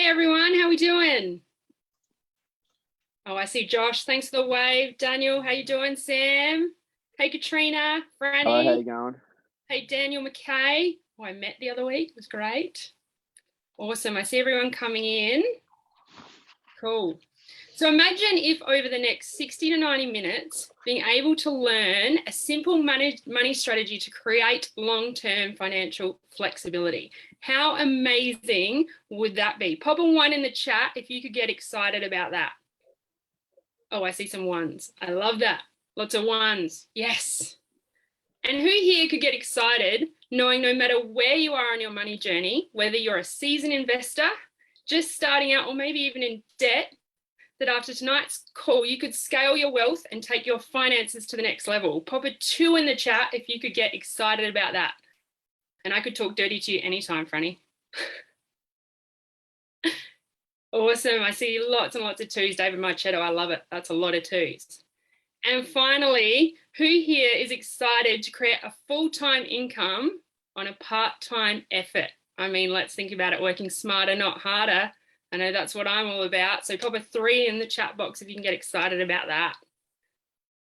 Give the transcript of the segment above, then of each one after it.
Hey everyone, how we doing? Oh, I see Josh. Thanks for the wave. Daniel, how you doing? Sam? Hey Katrina, Hi, how you Franny. going? Hey Daniel McKay, who I met the other week. It was great. Awesome. I see everyone coming in. Cool. So imagine if over the next 60 to 90 minutes, being able to learn a simple money strategy to create long-term financial flexibility. How amazing would that be? Pop a one in the chat if you could get excited about that. Oh, I see some ones. I love that. Lots of ones. Yes. And who here could get excited knowing no matter where you are on your money journey, whether you're a seasoned investor, just starting out, or maybe even in debt, that after tonight's call, you could scale your wealth and take your finances to the next level. Pop a 2 in the chat if you could get excited about that. And I could talk dirty to you anytime, Franny. Awesome. I see lots and lots of 2s. David Marchetto, I love it. That's a lot of 2s. And finally, who here is excited to create a full-time income on a part-time effort? I mean, let's think about it, working smarter, not harder. I know that's what I'm all about. So pop a 3 in the chat box if you can get excited about that.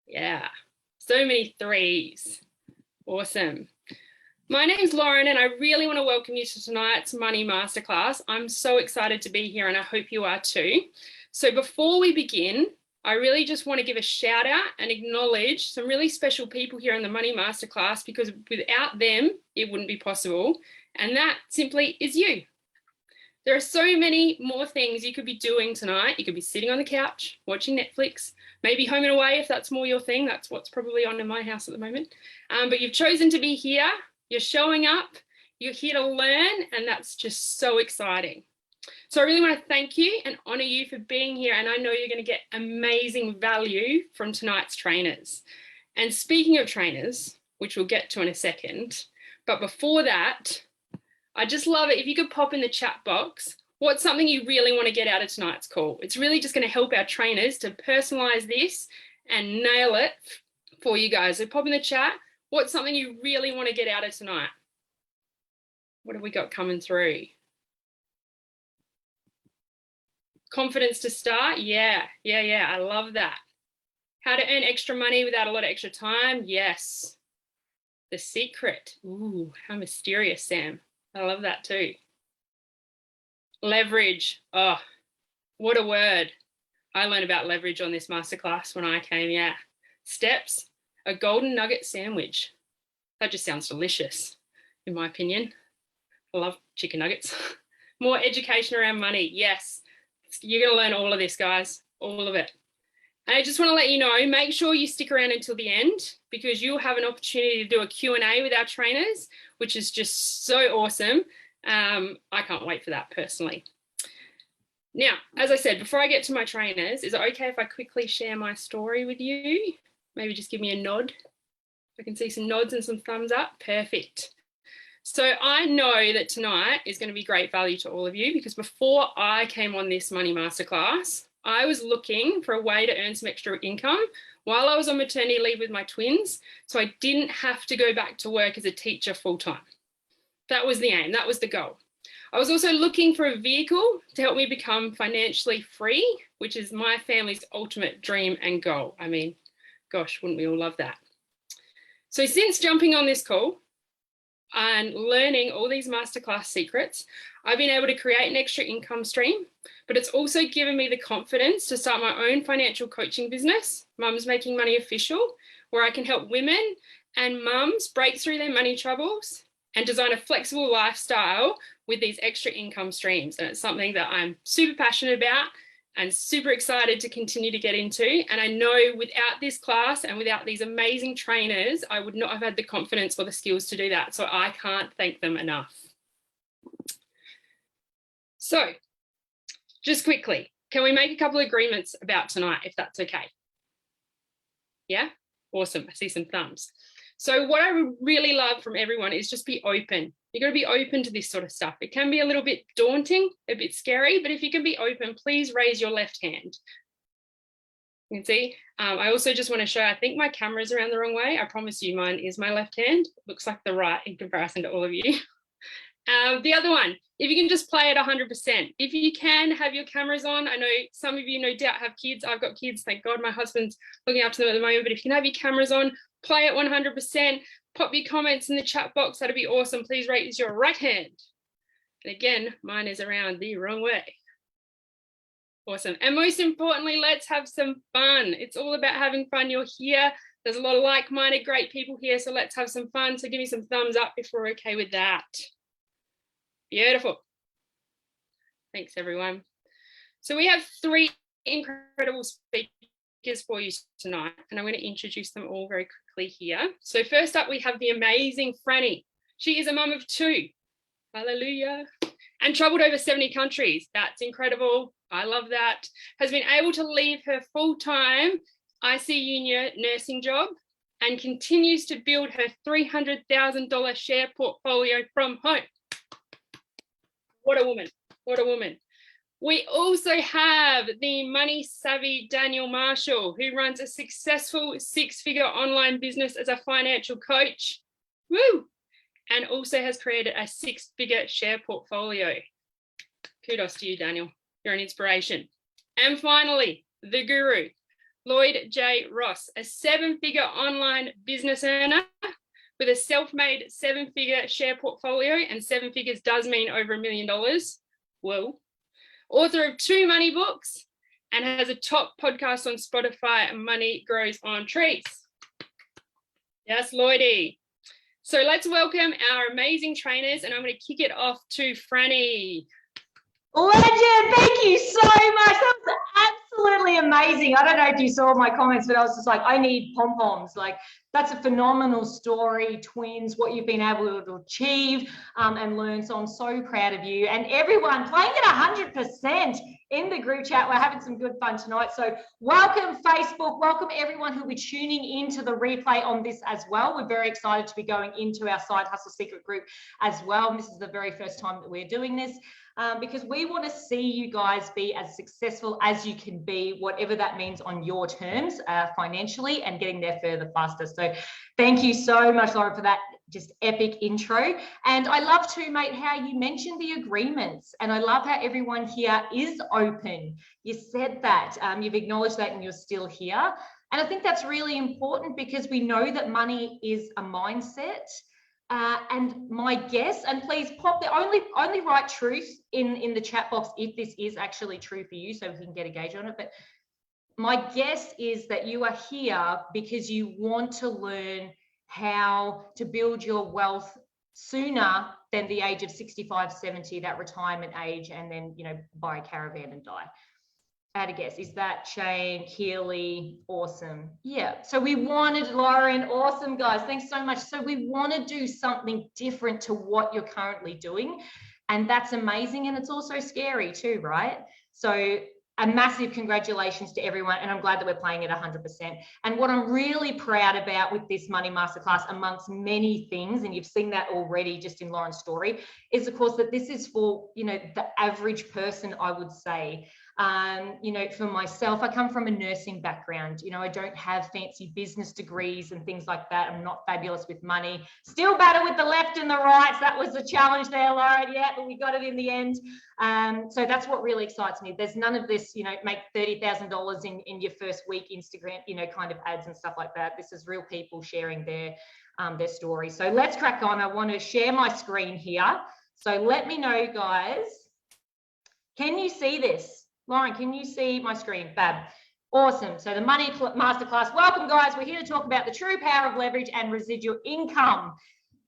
Yeah, so many 3s. Awesome. My name's Lauren, and I really want to welcome you to tonight's Money Masterclass. I'm so excited to be here, and I hope you are too. So before we begin, I really just want to give a shout out and acknowledge some really special people here in the Money Masterclass, because without them, it wouldn't be possible. And that simply is you. There are so many more things you could be doing tonight. You could be sitting on the couch, watching Netflix, maybe home and away if that's more your thing. That's what's probably on in my house at the moment. But you've chosen to be here. You're showing up. You're here to learn, and that's just so exciting. So I really want to thank you and honor you for being here. And I know you're going to get amazing value from tonight's trainers. And speaking of trainers, which we'll get to in a second, but before that, I just love it if you could pop in the chat box what's something you really want to get out of tonight's call. It's really just going to help our trainers to personalize this and nail it for you guys. So pop in the chat, what's something you really want to get out of tonight? What have we got coming through? Confidence to start? Yeah, I love that. How to earn extra money without a lot of extra time? Yes. The secret. Ooh, how mysterious, Sam. I love that too. Leverage. Oh, what a word. I learned about leverage on this masterclass when I came, yeah. Steps, a golden nugget sandwich. That just sounds delicious, in my opinion. I love chicken nuggets. More education around money. Yes, you're going to learn all of this, guys, all of it. And I just want to let you know, make sure you stick around until the end, because you'll have an opportunity to do a Q&A with our trainers, which is just so awesome. I can't wait for that personally. Now, as I said, before I get to my trainers, is it okay if I quickly share my story with you? Maybe just give me a nod. I can see some nods and some thumbs up. Perfect. So I know that tonight is going to be great value to all of you, because before I came on this Money Masterclass, I was looking for a way to earn some extra income while I was on maternity leave with my twins, so I didn't have to go back to work as a teacher full-time. That was the aim. That was the goal. I was also looking for a vehicle to help me become financially free, which is my family's ultimate dream and goal. I mean, gosh, wouldn't we all love that? So since jumping on this call and learning all these masterclass secrets, I've been able to create an extra income stream, but it's also given me the confidence to start my own financial coaching business, Mums Making Money Official, where I can help women and mums break through their money troubles and design a flexible lifestyle with these extra income streams. And it's something that I'm super passionate about and super excited to continue to get into. And I know without this class and without these amazing trainers, I would not have had the confidence or the skills to do that. So I can't thank them enough. So just quickly, can we make a couple of agreements about tonight, if that's okay? Yeah? Awesome. I see some thumbs. So what I really love from everyone is just be open. You've got to be open to this sort of stuff. It can be a little bit daunting, a bit scary, but if you can be open, please raise your left hand. You can see. I also just want to show, I think my camera's around the wrong way. I promise you mine is my left hand. It looks like the right in comparison to all of you. The other one, if you can just play at 100%, if you can have your cameras on. I know some of you no doubt have kids. I've got kids, thank God my husband's looking after them at the moment, but if you can have your cameras on, play at 100%, pop your comments in the chat box, that'd be awesome. Please raise your right hand. And again, mine is around the wrong way. Awesome. And most importantly, let's have some fun. It's all about having fun. You're here. There's a lot of like-minded, great people here. So let's have some fun. So give me some thumbs up if we're okay with that. Beautiful. Thanks, everyone. So we have 3 incredible speakers for you tonight, and I'm going to introduce them all very quickly here. So first up, we have the amazing Franny. She is a mum of 2. Hallelujah. And traveled over 70 countries. That's incredible. I love that. Has been able to leave her full-time ICU nursing job and continues to build her $300,000 share portfolio from home. What a woman. What a woman. We also have the money savvy Daniel Marshall, who runs a successful 6-figure online business as a financial coach. Woo! And also has created a 6-figure share portfolio. Kudos to you, Daniel. You're an inspiration. And finally, the guru, Lloyd J. Ross, a 7-figure online business earner with a self-made 7-figure share portfolio, and 7 figures does mean over $1 million. Whoa. Author of 2 money books and has a top podcast on Spotify, Money Grows on Trees. Yes, Lloydie. So let's welcome our amazing trainers, and I'm going to kick it off to Franny. Legend, thank you so much. That was absolutely amazing. I don't know if you saw my comments, but I was just like, I need pom-poms. Like, that's a phenomenal story, twins, what you've been able to achieve and learn. So I'm so proud of you. And everyone playing at 100% in the group chat. We're having some good fun tonight. So welcome Facebook, welcome everyone who'll be tuning into the replay on this as well. We're very excited to be going into our Side Hustle Secret group as well. And this is the very first time that we're doing this. Because we want to see you guys be as successful as you can be, whatever that means on your terms financially, and getting there further faster. So thank you so much, Laura, for that just epic intro. And I love too, mate, how you mentioned the agreements, and I love how everyone here is open. You said that, you've acknowledged that, and you're still here. And I think that's really important, because we know that money is a mindset. And my guess, and please pop the only write truth in the chat box if this is actually true for you, so we can get a gauge on it. But my guess is that you are here because you want to learn how to build your wealth sooner than the age of 65, 70, that retirement age, and then, you know, buy a caravan and die. I had a guess. Is that Shane, Keely? Awesome. Yeah. So we wanted, Lauren, awesome, guys. Thanks so much. So we want to do something different to what you're currently doing. And that's amazing. And it's also scary too, right? So a massive congratulations to everyone. And I'm glad that we're playing at 100%. And what I'm really proud about with this Money Masterclass, amongst many things, and you've seen that already just in Lauren's story, is of course that this is for, you know, the average person, I would say. You know, for myself, I come from a nursing background. You know, I don't have fancy business degrees and things like that. I'm not fabulous with money. Still better with the left and the right. That was the challenge there, Laura. Yeah, but we got it in the end. So that's what really excites me. There's none of this, you know, make $30,000 in your first week Instagram, you know, kind of ads and stuff like that. This is real people sharing their story. So let's crack on. I want to share my screen here. So let me know, guys. Can you see this? Lauren, can you see my screen? Fab. Awesome. So the Money Masterclass. Welcome, guys. We're here to talk about the true power of leverage and residual income.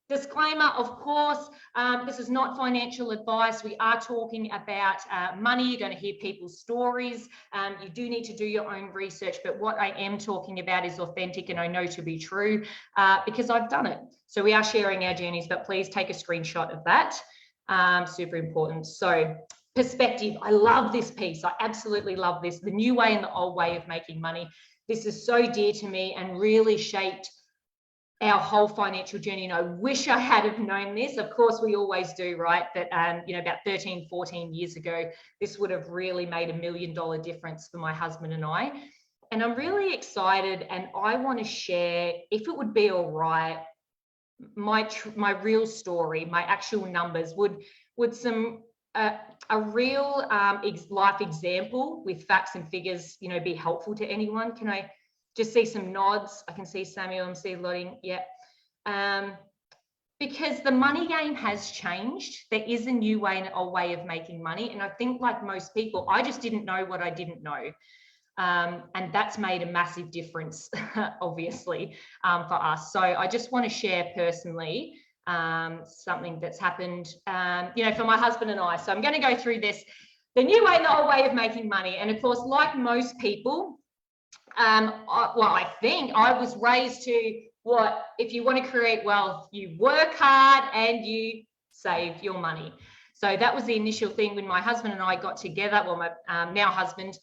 Disclaimer, of course, this is not financial advice. We are talking about money. You're going to hear people's stories. You do need to do your own research, but what I am talking about is authentic and I know to be true because I've done it. So we are sharing our journeys, but please take a screenshot of that. Super important. So perspective. I love this piece. I absolutely love this. The new way and the old way of making money. This is so dear to me and really shaped our whole financial journey. And I wish I had have known this. Of course, we always do, right? That, you know, about 13, 14 years ago, this would have really made $1 million difference for my husband and I. And I'm really excited. And I want to share, if it would be all right, my real story, my actual numbers, would some a real life example with facts and figures, you know, be helpful to anyone? Can I just see some nods? I can see Samuel, I'm seeing Lottie. Yeah. Because the money game has changed. There is a new way of making money. And I think, like most people, I just didn't know what I didn't know. And that's made a massive difference, obviously, for us. So I just want to share personally something that's happened, you know, for my husband and I. So I'm going to go through this, the new way and the old way of making money. And of course, like most people, I think I was raised to, what, if you want to create wealth, you work hard and you save your money. So that was the initial thing when my husband and I got together, well, my now husband,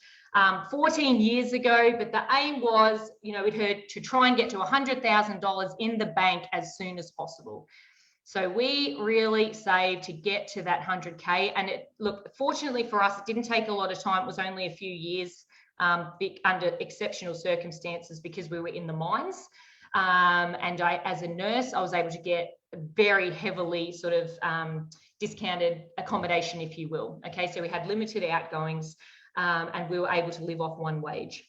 14 years ago. But the aim was, you know, we'd heard to try and get to $100,000 in the bank as soon as possible. So we really saved to get to that 100K. And look, fortunately for us, it didn't take a lot of time. It was only a few years under exceptional circumstances, because we were in the mines. And I, as a nurse, I was able to get very heavily sort of discounted accommodation, if you will. Okay, so we had limited outgoings, and we were able to live off one wage.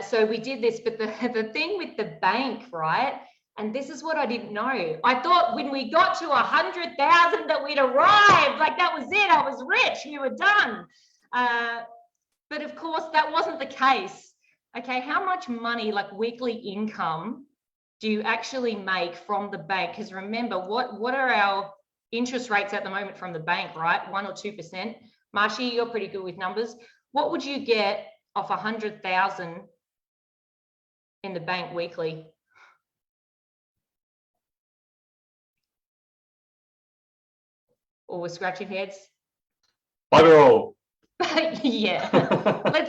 So we did this, but the thing with the bank, right? And this is what I didn't know. I thought when we got to 100,000 that we'd arrived, like that was it. I was rich. We were done. But of course, that wasn't the case. Okay, how much money, like weekly income, do you actually make from the bank? Because remember, what are our interest rates at the moment from the bank, right? 1 or 2%. Marshy, you're pretty good with numbers. What would you get off 100,000 in the bank weekly? Or we're scratching heads? Bugger all. Yeah,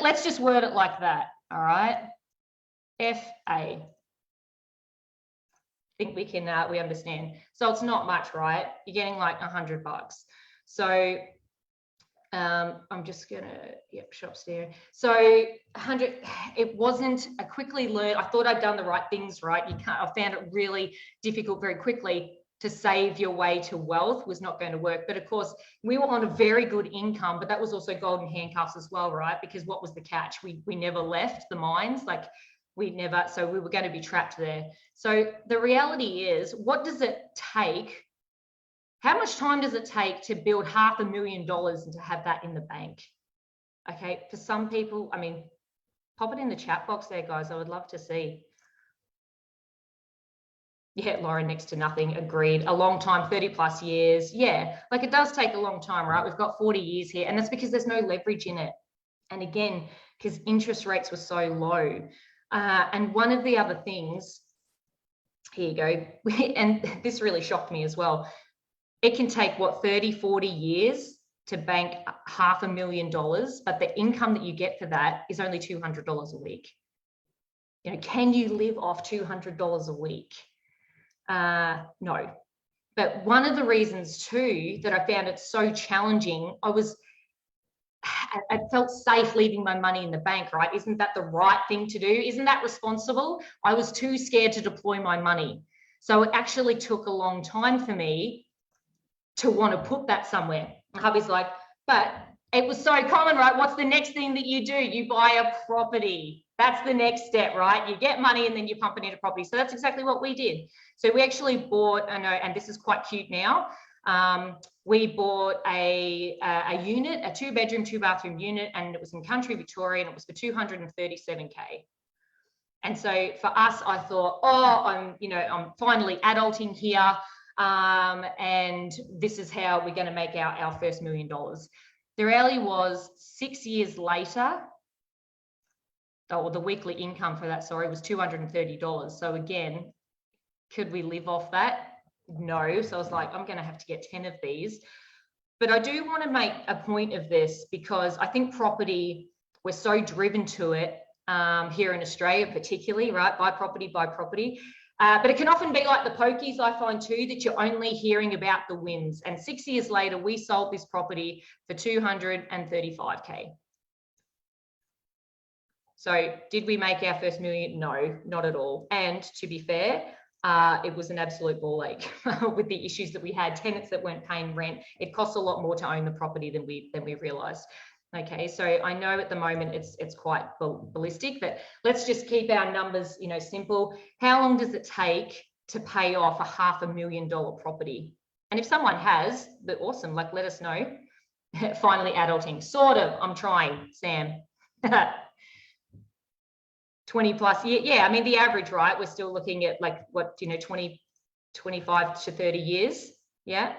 let's just word it like that. All right, FA. Think we can we understand. So it's not much, right? You're getting like $100. So I'm just gonna, yep, shop there. So 100, it wasn't a quickly learned. I thought I'd done the right things, right? I found it really difficult very quickly to save your way to wealth. Was not going to work. But of course, we were on a very good income, but that was also golden handcuffs as well, right? Because what was the catch? We never left the mines, like so we were going to be trapped there. So the reality is, what does it take? How much time does it take to build $500,000 and to have that in the bank? Okay, for some people, I mean, pop it in the chat box there, guys. I would love to see. Yeah, Lauren, next to nothing. Agreed. A long time, 30 plus years. Yeah, like it does take a long time, right? We've got 40 years here, and that's because there's no leverage in it. And again, because interest rates were so low. And one of the other things, here you go, and this really shocked me as well. It can take, what, 30, 40 years to bank $500,000, but the income that you get for that is only $200 a week. You know, can you live off $200 a week? No. But one of the reasons too that I found it so challenging, I felt safe leaving my money in the bank, right? Isn't that the right thing to do? Isn't that responsible? I was too scared to deploy my money. So it actually took a long time for me to want to put that somewhere. Hubby's like, but it was so common, right? What's the next thing that you do? You buy a property. That's the next step, right? You get money and then you pump it into property. So that's exactly what we did. So we actually bought, and this is quite cute now. We bought a unit, a 2-bedroom, 2-bathroom unit, and it was in country Victoria, and it was for $237K. And so for us, I thought, oh, I'm finally adulting here. And this is how we're going to make our first $1 million. The reality was 6 years later, or the weekly income for that, sorry, was $230. So again, could we live off that? No. So I was like, I'm going to have to get 10 of these. But I do want to make a point of this, because I think property, we're so driven to it here in Australia, particularly, right? Buy property, buy property. But it can often be like the pokies, I find too, that you're only hearing about the wins. And 6 years later, we sold this property for $235K. So did we make our first $1 million? No, not at all. And to be fair, it was an absolute ball ache with the issues that we had, tenants that weren't paying rent. It costs a lot more to own the property than we realized. Okay, so I know at the moment it's quite ballistic, but let's just keep our numbers, you know, simple. How long does it take to pay off a $500,000 property? And if someone has, but awesome, like let us know. Finally adulting, sort of, I'm trying, Sam. 20 plus, yeah, I mean, the average, right? We're still looking at like what, you know, 25 to 30 years, yeah.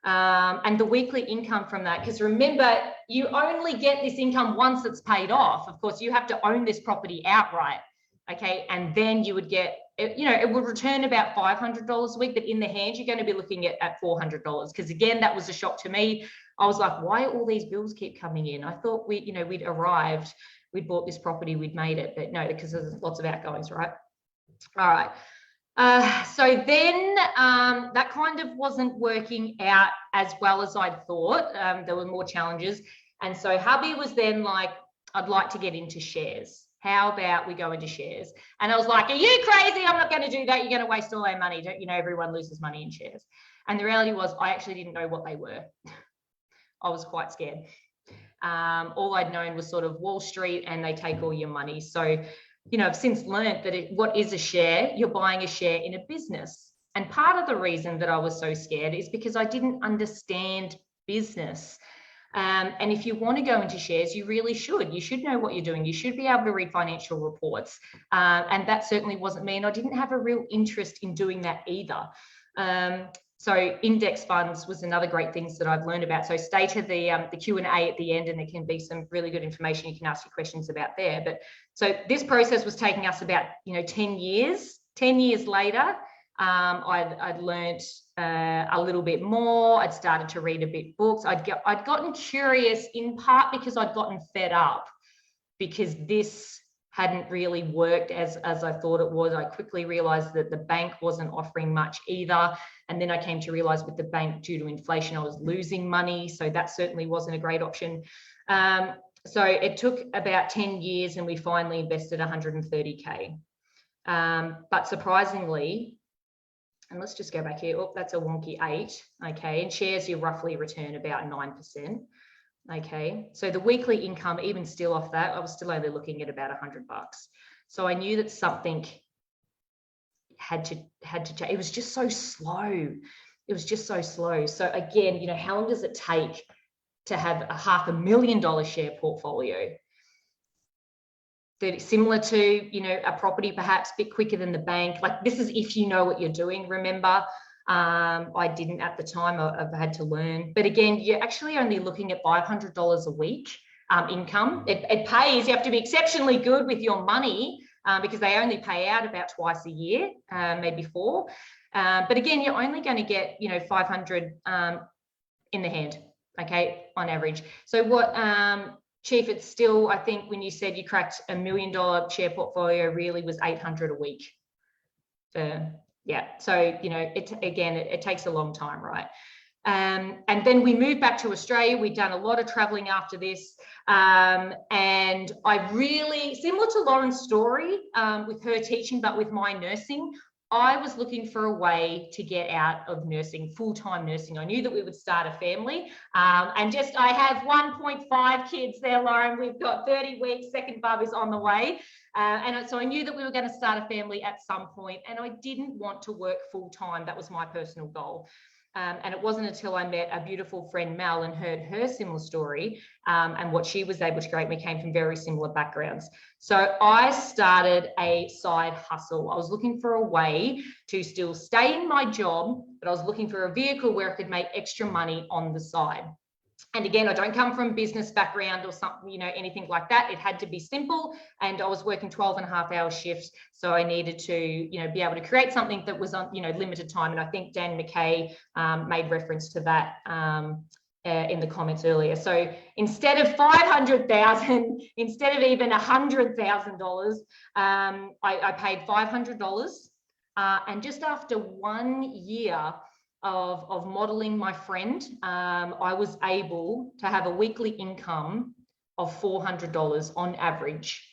And the weekly income from that, because remember, you only get this income once it's paid off. Of course, you have to own this property outright, okay? And then you would get, you know, it would return about $500 a week, but in the hand, you're going to be looking at $400. Because again, that was a shock to me. I was like, why all these bills keep coming in? I thought we'd arrived, we'd bought this property, we'd made it, but no, because there's lots of outgoings, right? All right. So then that kind of wasn't working out as well as I'd thought. There were more challenges. And so hubby was then like, I'd like to get into shares. How about we go into shares? And I was like, are you crazy? I'm not going to do that. You're going to waste all our money. Don't you know everyone loses money in shares? And the reality was I actually didn't know what they were. I was quite scared. All I'd known was sort of Wall Street and they take all your money. So, you know, I've since learned that what is a share? You're buying a share in a business. And part of the reason that I was so scared is because I didn't understand business. And if you want to go into shares, you really should. You should know what you're doing. You should be able to read financial reports. And that certainly wasn't me. And I didn't have a real interest in doing that either. So index funds was another great things that I've learned about. So stay to the Q&A at the end, and there can be some really good information you can ask your questions about there. But so this process was taking us about 10 years. 10 years later, I'd learned a little bit more. I'd started to read a bit books. I'd gotten curious in part because I'd gotten fed up because this hadn't really worked as I thought it was. I quickly realized that the bank wasn't offering much either. And then I came to realize with the bank, due to inflation, I was losing money. So that certainly wasn't a great option. So it took about 10 years and we finally invested 130K. But surprisingly, and let's just go back here. Oh, that's a wonky 8. Okay. And shares, you roughly return about 9%. Okay, so the weekly income, even still off that, I was still only looking at about $100. So I knew that something had to change. It was just so slow. It was just so slow. So again, how long does it take to have a $500,000 share portfolio? That it's similar to, a property, perhaps a bit quicker than the bank. Like this is if you know what you're doing, remember. I didn't at the time. I've had to learn. But again, you're actually only looking at $500 a week income. It pays. You have to be exceptionally good with your money because they only pay out about twice a year, maybe 4. But again, you're only going to get, 500 in the hand, okay, on average. So what, Chief, it's still, I think when you said you cracked $1 million share portfolio, really was 800 a week. Yeah, so, it takes a long time, right? And then we moved back to Australia. We'd done a lot of traveling after this. And I really, similar to Lauren's story with her teaching, but with my nursing, I was looking for a way to get out of nursing, full-time nursing. I knew that we would start a family. I have 1.5 kids there, Lauren. We've got 30 weeks, second bub is on the way. So I knew that we were going to start a family at some point, and I didn't want to work full-time. That was my personal goal. And it wasn't until I met a beautiful friend, Mel, and heard her similar story and what she was able to create. We came from very similar backgrounds. So I started a side hustle. I was looking for a way to still stay in my job, but I was looking for a vehicle where I could make extra money on the side. And again, I don't come from business background or something, anything like that. It had to be simple. And I was working 12.5-hour shifts. So I needed to, be able to create something that was on, limited time. And I think Dan McKay made reference to that in the comments earlier. So instead of 500,000, instead of even $100,000, I paid $500. And just after 1 year of modeling my friend, I was able to have a weekly income of $400 on average.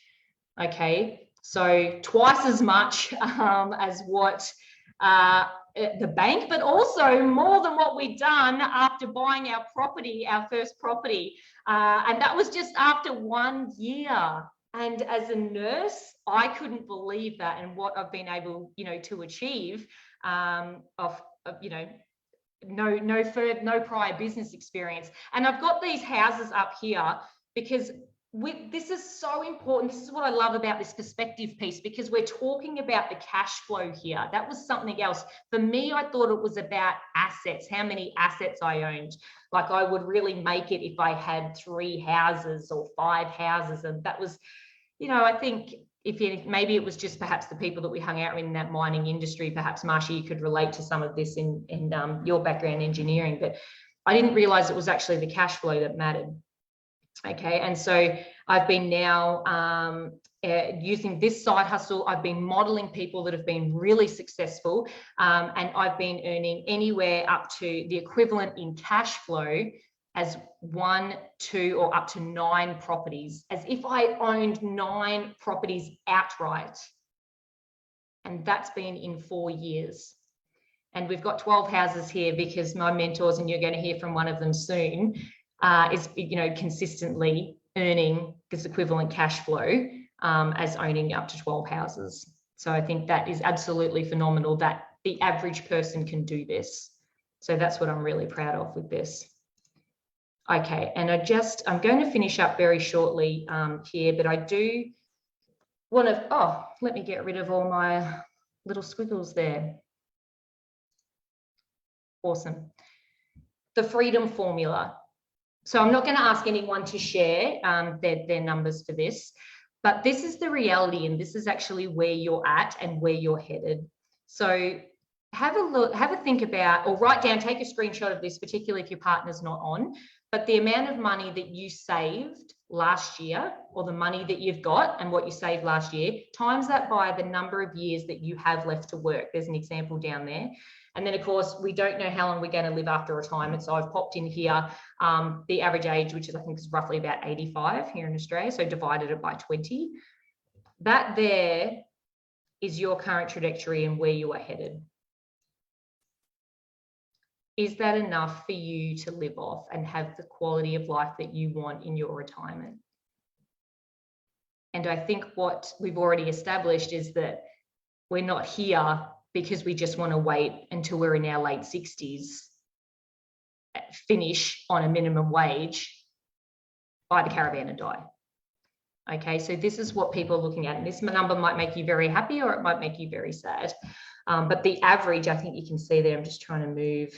Okay, so twice as much as what at the bank, but also more than what we'd done after buying our property, our first property. And that was just after 1 year. And as a nurse, I couldn't believe that and what I've been able, to achieve no prior business experience. And I've got these houses up here because this is so important. This is what I love about this perspective piece, because we're talking about the cash flow here. That was something else. For me, I thought it was about assets, how many assets I owned. Like I would really make it if I had 3 houses or 5 houses. And that was, I think maybe it was just perhaps the people that we hung out in that mining industry. Perhaps Marsha, you could relate to some of this in your background engineering, but I didn't realize it was actually the cash flow that mattered. Okay, and so I've been now using this side hustle. I've been modeling people that have been really successful, and I've been earning anywhere up to the equivalent in cash flow as 1, 2, or up to 9 properties, as if I owned 9 properties outright. And that's been in 4 years. And we've got 12 houses here because my mentors, and you're going to hear from one of them soon, is consistently earning this equivalent cash flow as owning up to 12 houses. So I think that is absolutely phenomenal that the average person can do this. So that's what I'm really proud of with this. Okay, and I'm going to finish up very shortly here, but I do want to, let me get rid of all my little squiggles there. Awesome. The freedom formula. So I'm not going to ask anyone to share their numbers for this, but this is the reality, and this is actually where you're at and where you're headed. So have a look, have a think about, or write down, take a screenshot of this, particularly if your partner's not on, but the amount of money that you saved last year, or the money that you've got and what you saved last year, times that by the number of years that you have left to work. There's an example down there. And then, of course, we don't know how long we're going to live after retirement. So I've popped in here the average age, which is, I think, is roughly about 85 here in Australia. So divided it by 20. That there is your current trajectory and where you are headed. Is that enough for you to live off and have the quality of life that you want in your retirement? And I think what we've already established is that we're not here because we just want to wait until we're in our late 60s, finish on a minimum wage, buy the caravan and die. Okay, so this is what people are looking at. And this number might make you very happy or it might make you very sad. But the average, I think you can see there, I'm just trying to move.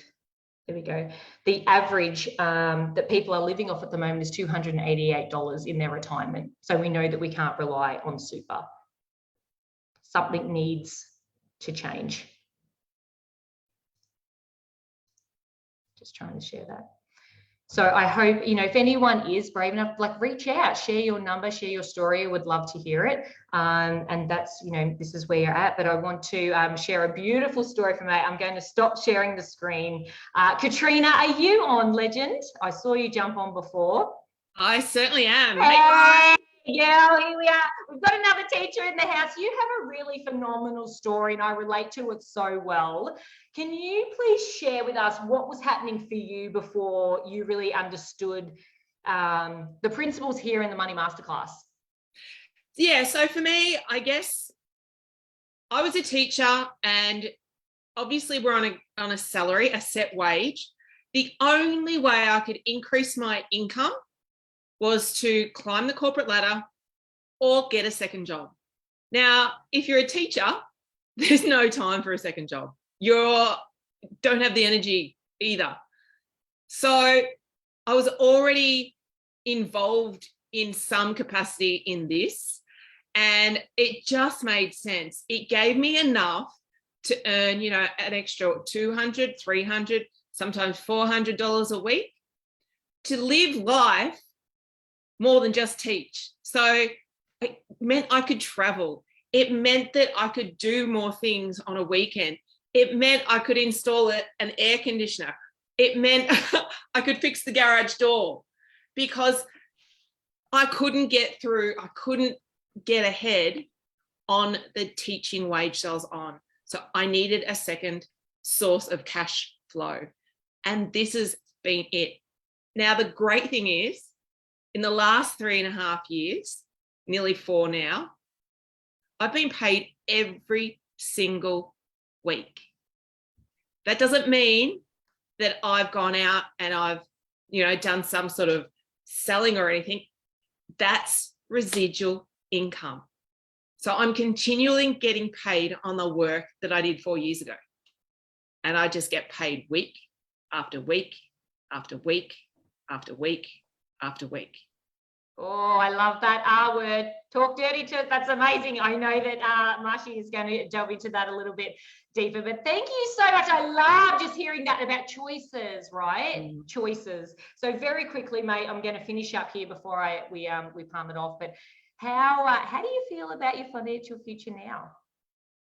There we go. The average that people are living off at the moment is $288 in their retirement. So we know that we can't rely on super. Something needs to change. Just trying to share that. So I hope, if anyone is brave enough, reach out, share your number, share your story. I would love to hear it. And that's, this is where you're at. But I want to share a beautiful story from I'm going to stop sharing the screen. Katrina, are you on, legend? I saw you jump on before. I certainly am. Hey, yeah, here we are. We've got another teacher in the house. You have a really phenomenal story and I relate to it so well. Can you please share with us what was happening for you before you really understood the principles here in the Money Masterclass? Yeah, so for me, I guess I was a teacher and obviously we're on a salary, a set wage. The only way I could increase my income was to climb the corporate ladder or get a second job. Now, if you're a teacher, there's no time for a second job. You don't have the energy either. So I was already involved in some capacity in this, and it just made sense. It gave me enough to earn, an extra $200, $300, sometimes $400 a week to live life more than just teach. So it meant I could travel. It meant that I could do more things on a weekend. It meant I could install an air conditioner. It meant I could fix the garage door because I couldn't get through. I couldn't get ahead on the teaching wage I was on. So I needed a second source of cash flow. And this has been it. Now, the great thing is, in the last 3.5 years, nearly 4 now, I've been paid every single week. That doesn't mean that I've gone out and I've, done some sort of selling or anything. That's residual income. So I'm continually getting paid on the work that I did 4 years ago. And I just get paid week after week after week after week after week. Oh, I love that R word. Talk dirty to it. That's amazing. I know that Marshy is going to delve into that a little bit deeper, but thank you so much. I love just hearing that about choices, right? Choices. So very quickly, mate, I'm going to finish up here before we palm it off. But how do you feel about your financial future now?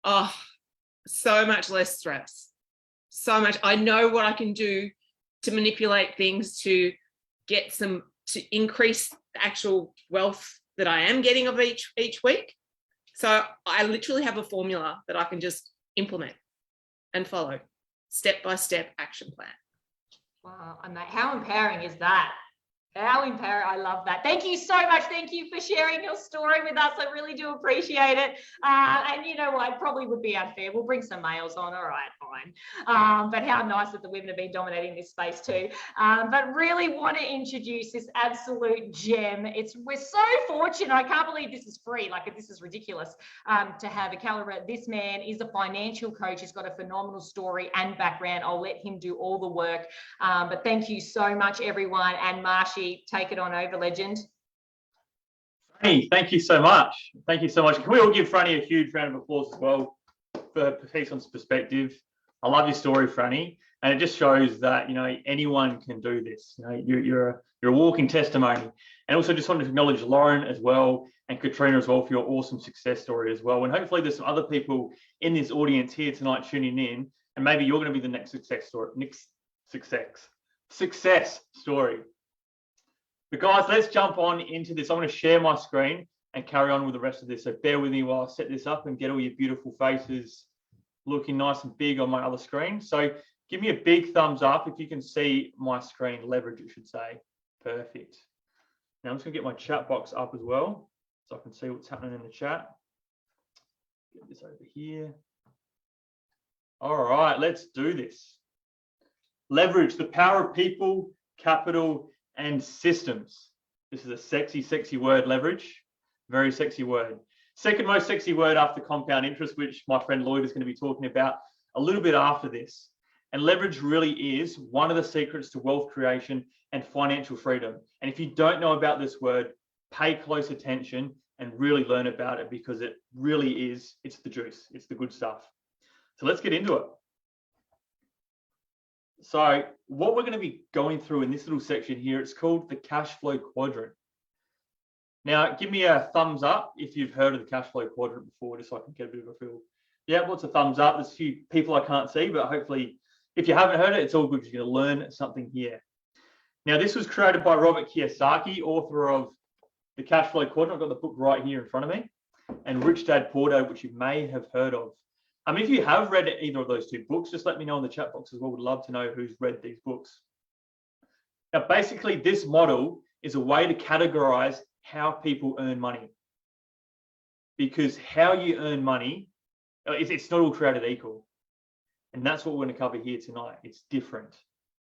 Oh, so much less stress. So much. I know what I can do to manipulate things to increase the actual wealth that I am getting of each week. So I literally have a formula that I can just implement and follow, step-by-step action plan. Wow, and how empowering is that? How empowering. I love that. Thank you so much. Thank you for sharing your story with us. I really do appreciate it. And you know what? It probably would be unfair. We'll bring some males on. All right, fine. But how nice that the women have been dominating this space too. But really want to introduce this absolute gem. We're so fortunate. I can't believe this is free. Like, this is ridiculous to have a caliber. This man is a financial coach. He's got a phenomenal story and background. I'll let him do all the work. But thank you so much, everyone. And Marshy, take it on over, legend. Franny, thank you so much. Thank you so much. Can we all give Franny a huge round of applause as well for her piece on perspective? I love your story, Franny, and it just shows that anyone can do this. You're a walking testimony. And also just wanted to acknowledge Lauren as well and Katrina as well for your awesome success story as well. And hopefully there's some other people in this audience here tonight tuning in, and maybe you're going to be the next success story. But guys, let's jump on into this. I'm going to share my screen and carry on with the rest of this. So bear with me while I set this up and get all your beautiful faces looking nice and big on my other screen. So give me a big thumbs up if you can see my screen. Leverage, it should say. Perfect. Now I'm just going to get my chat box up as well so I can see what's happening in the chat. Get this over here. All right, let's do this. Leverage, the power of people, capital, and systems. This is a sexy, sexy word, leverage. Very sexy word. Second most sexy word after compound interest, which my friend Lloyd is going to be talking about a little bit after this. And leverage really is one of the secrets to wealth creation and financial freedom. And if you don't know about this word, pay close attention and really learn about it, because it really is, it's the juice, it's the good stuff. So let's get into it. So what we're going to be going through in this little section here, it's called the cash flow quadrant. Now, give me a thumbs up if you've heard of the cash flow quadrant before, just so I can get a bit of a feel. Yeah, lots of thumbs up. There's a few people I can't see, but hopefully if you haven't heard it, it's all good because you're going to learn something here. Now, this was created by Robert Kiyosaki, author of the cash flow quadrant. I've got the book right here in front of me, and Rich Dad Poor Dad, which you may have heard of. If you have read either of those two books, just let me know in the chat box as well. We'd love to know who's read these books. Now, basically, this model is a way to categorize how people earn money. Because how you earn money, it's not all created equal. And that's what we're going to cover here tonight. It's different,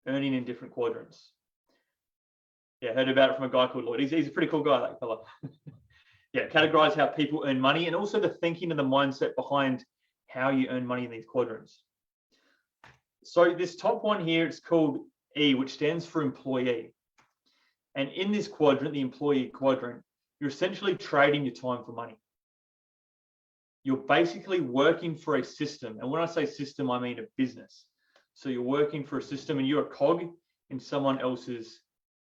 earning in different quadrants. Yeah, heard about it from a guy called Lloyd. He's a pretty cool guy, that fella. Yeah, categorize how people earn money, and also the thinking and the mindset behind how you earn money in these quadrants. So this top one here, it's called E, which stands for employee. And in this quadrant, the employee quadrant, you're essentially trading your time for money. You're basically working for a system. And when I say system, I mean a business. So you're working for a system and you're a cog in someone else's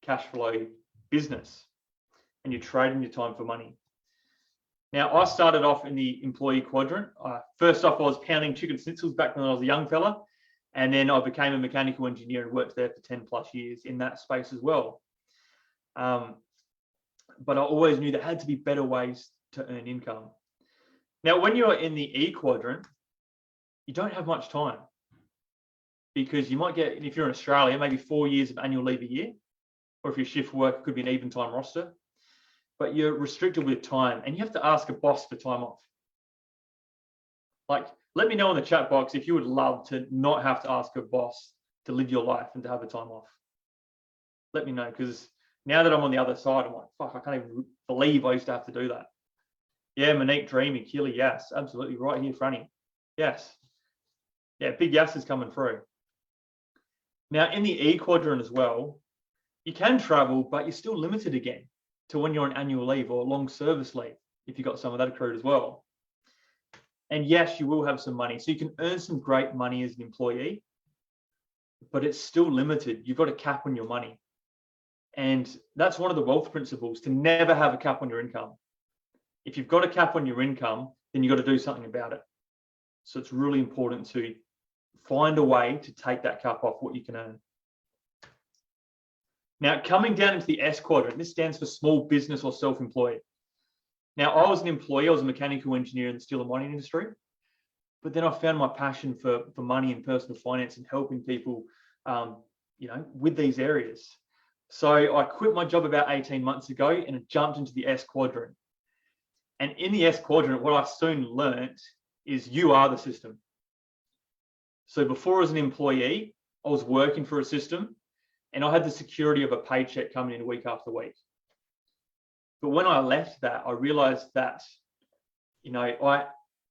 cash flow business. And you're trading your time for money. Now, I started off in the employee quadrant. First off, I was pounding chicken schnitzels back when I was a young fella. And then I became a mechanical engineer and worked there for 10 plus years in that space as well. But I always knew there had to be better ways to earn income. Now, when you're in the E quadrant, you don't have much time, because you might get, if you're in Australia, maybe 4 years of annual leave a year, or if you're shift work, it could be an even time roster, but you're restricted with time and you have to ask a boss for time off. Like, let me know in the chat box if you would love to not have to ask a boss to live your life and to have a time off. Let me know, because now that I'm on the other side, I'm like, fuck, I can't even believe I used to have to do that. Yeah, Monique, dreaming, Keely, yes, absolutely, right here, Franny. Yes. Yeah, big yes is coming through. Now, in the E quadrant as well, you can travel, but you're still limited again to when you're on annual leave or long service leave, if you've got some of that accrued as well. And yes, you will have some money. So you can earn some great money as an employee, but it's still limited. You've got a cap on your money. And that's one of the wealth principles, to never have a cap on your income. If you've got a cap on your income, then you've got to do something about it. So it's really important to find a way to take that cap off what you can earn. Now, coming down into the S quadrant, this stands for small business or self-employed. Now, I was an employee, I was a mechanical engineer in the steel and mining industry, but then I found my passion for money and personal finance and helping people, with these areas. So I quit my job about 18 months ago and I jumped into the S quadrant. And in the S quadrant, what I soon learned is you are the system. So before, as an employee, I was working for a system and I had the security of a paycheck coming in week after week. But when I left that, I realized that, I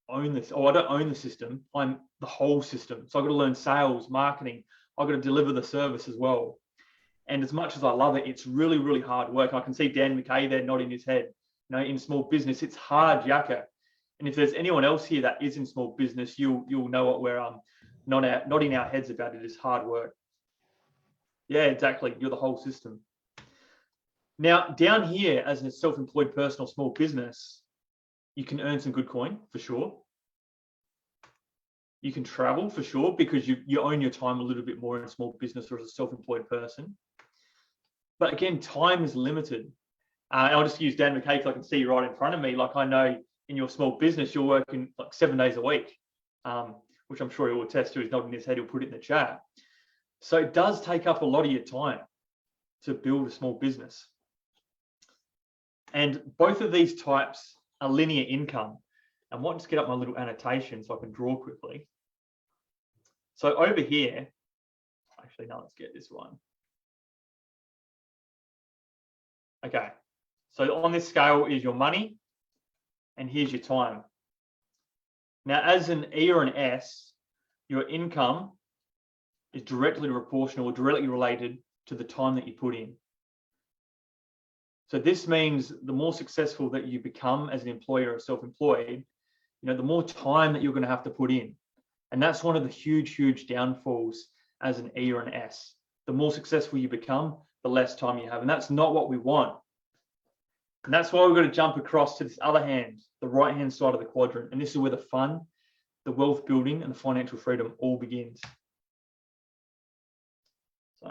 own this, or I don't own the system, I'm the whole system. So I've got to learn sales, marketing, I've got to deliver the service as well. And as much as I love it, it's really, really hard work. I can see Dan McKay there nodding his head. In small business, it's hard yakka. And if there's anyone else here that is in small business, you'll know what we're nodding our heads about. It is hard work. Yeah, exactly. You're the whole system. Now, down here, as a self-employed person or small business, you can earn some good coin for sure. You can travel for sure, because you own your time a little bit more in a small business or as a self-employed person. But again, time is limited. I'll just use Dan McKay because I can see you right in front of me. Like, I know in your small business, you're working like 7 days a week, which I'm sure he will attest to. He's nodding his head, he'll put it in the chat. So it does take up a lot of your time to build a small business. And both of these types are linear income. I might just get up my little annotation so I can draw quickly. So over here, actually, no, let's get this one. Okay, so on this scale is your money, and here's your time. Now, as an E or an S, your income is directly proportional or directly related to the time that you put in. So this means the more successful that you become as an employer or self-employed, the more time that you're going to have to put in. And that's one of the huge, huge downfalls as an E or an S. The more successful you become, the less time you have. And that's not what we want. And that's why we've got to jump across to this other hand, the right-hand side of the quadrant. And this is where the fun, the wealth building, and the financial freedom all begins. So,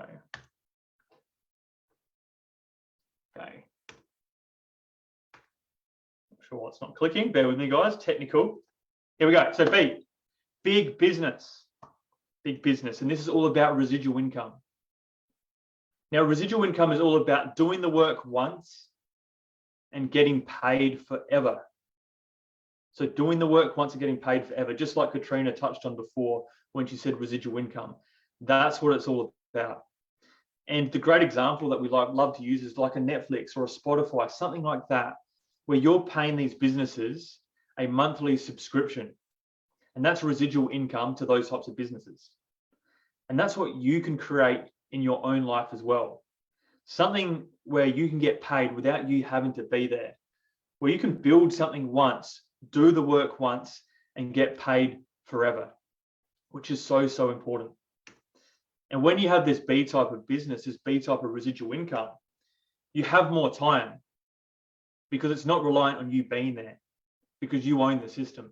okay. Not sure why it's not clicking. Bear with me, guys. Technical. Here we go. So B, big business. Big business. And this is all about residual income. Now, residual income is all about doing the work once and getting paid forever. So doing the work once and getting paid forever, just like Katrina touched on before when she said residual income. That's what it's all about. And the great example that we love to use is like a Netflix or a Spotify, something like that, where you're paying these businesses a monthly subscription. And that's residual income to those types of businesses. And that's what you can create in your own life as well. Something where you can get paid without you having to be there, where you can build something once, do the work once, and get paid forever, which is so, so important. And when you have this B type of business, this B type of residual income, you have more time because it's not reliant on you being there, because you own the system.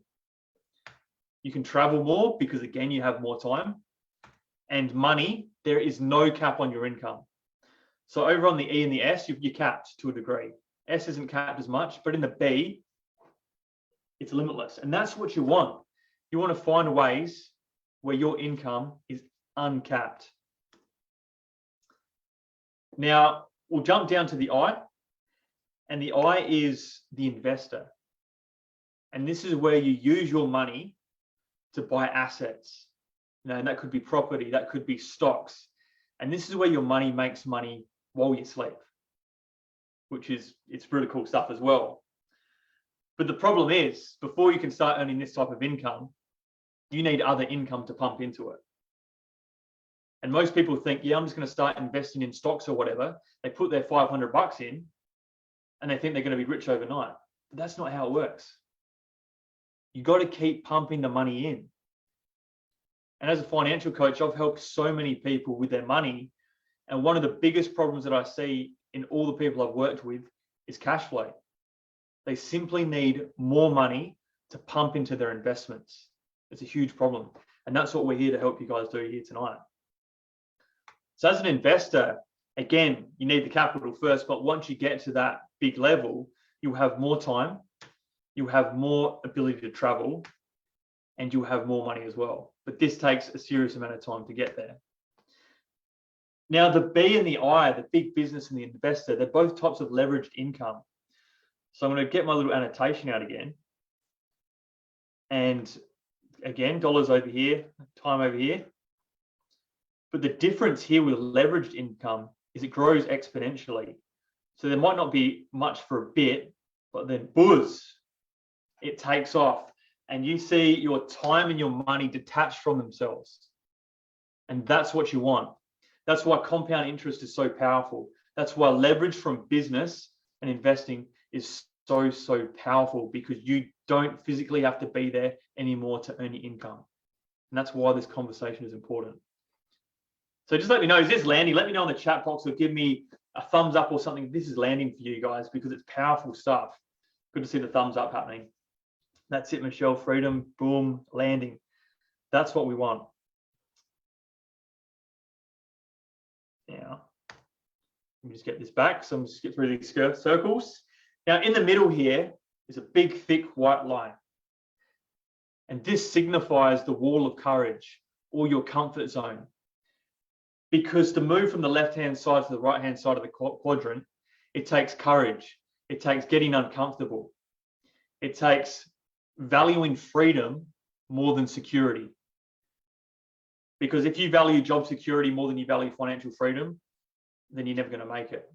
You can travel more because, again, you have more time. And money, there is no cap on your income. So over on the E and the S, you're capped to a degree. S isn't capped as much, but in the B, it's limitless. And that's what you want. You want to find ways where your income is uncapped. Now, we'll jump down to the I, and the I is the investor. And this is where you use your money to buy assets. And that could be property, that could be stocks. And this is where your money makes money while you sleep, it's really cool stuff as well. But the problem is, before you can start earning this type of income, you need other income to pump into it. And most people think, yeah, I'm just going to start investing in stocks or whatever. They put their $500 in and they think they're going to be rich overnight. But that's not how it works. You got to keep pumping the money in. And as a financial coach, I've helped so many people with their money. And one of the biggest problems that I see in all the people I've worked with is cash flow. They simply need more money to pump into their investments. It's a huge problem. And that's what we're here to help you guys do here tonight. So as an investor, again, you need the capital first, but once you get to that big level, you'll have more time, you'll have more ability to travel, and you'll have more money as well. But this takes a serious amount of time to get there. Now, the B and the I, the big business and the investor, they're both types of leveraged income. So I'm going to get my little annotation out again. And again, dollars over here, time over here. But the difference here with leveraged income is it grows exponentially. So there might not be much for a bit, but then buzz, it takes off. And you see your time and your money detached from themselves. And that's what you want. That's why compound interest is so powerful. That's why leverage from business and investing is so powerful, because you don't physically have to be there anymore to earn your income. And that's why this conversation is important. So just let me know, is this landing? Let me know in the chat box, or give me a thumbs up or something. This is landing for you guys, because it's powerful stuff. Good to see the thumbs up happening. That's it, Michelle. Freedom, boom, landing. That's what we want. Now, let me just get this back. So I'm just get through these circles. Now, in the middle here is a big, thick white line. And this signifies the wall of courage, or your comfort zone. Because to move from the left-hand side to the right-hand side of the quadrant, it takes courage. It takes getting uncomfortable. It takes valuing freedom more than security. Because if you value job security more than you value financial freedom, then you're never going to make it.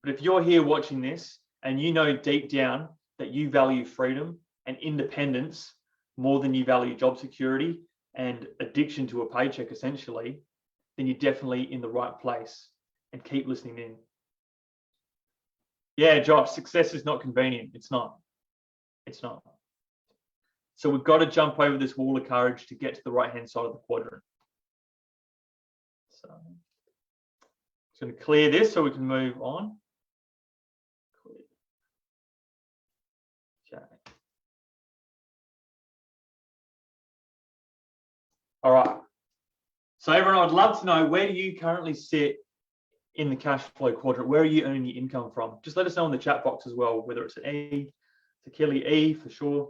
But if you're here watching this and you know deep down that you value freedom and independence more than you value job security and addiction to a paycheck, essentially, then you're definitely in the right place. And keep listening in. Yeah, Josh, success is not convenient. It's not. It's not. So we've got to jump over this wall of courage to get to the right-hand side of the quadrant. So I'm just going to clear this so we can move on. Okay. All right. So everyone, I'd love to know, where do you currently sit in the cash flow quadrant? Where are you earning your income from? Just let us know in the chat box as well, whether it's an E, it's a Kelly E for sure.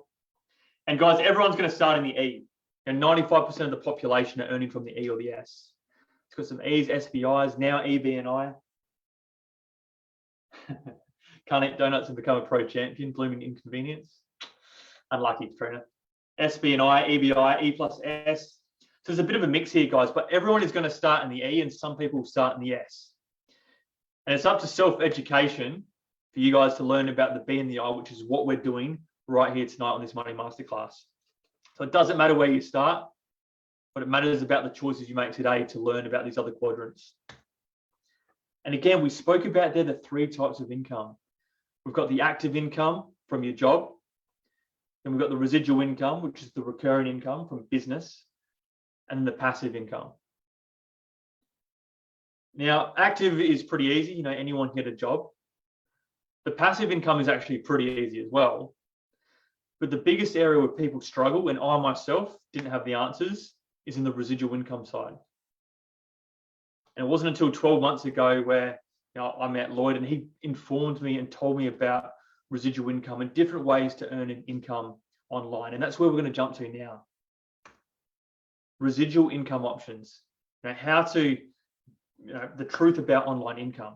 And guys, everyone's going to start in the E. And 95% of the population are earning from the E or the S. It's got some E's, SBIs, now EB and I. Can't eat donuts and become a pro champion, blooming inconvenience. Unlucky, Katrina. SB and I, EBI, E plus S. So there's a bit of a mix here, guys, but everyone is going to start in the E and some people will start in the S. And it's up to self-education for you guys to learn about the B and the I, which is what we're doing right here tonight on this Money Masterclass. So it doesn't matter where you start, but it matters about the choices you make today to learn about these other quadrants. And again, we spoke about there the three types of income. We've got the active income from your job. Then we've got the residual income, which is the recurring income from business, and the passive income. Now, active is pretty easy. You know, anyone can get a job. The passive income is actually pretty easy as well. But the biggest area where people struggle, and I myself didn't have the answers, is in the residual income side. And it wasn't until 12 months ago where I met Lloyd and he informed me and told me about residual income and different ways to earn an income online. And that's where we're going to jump to now. residual income options. Now, how to, the truth about online income.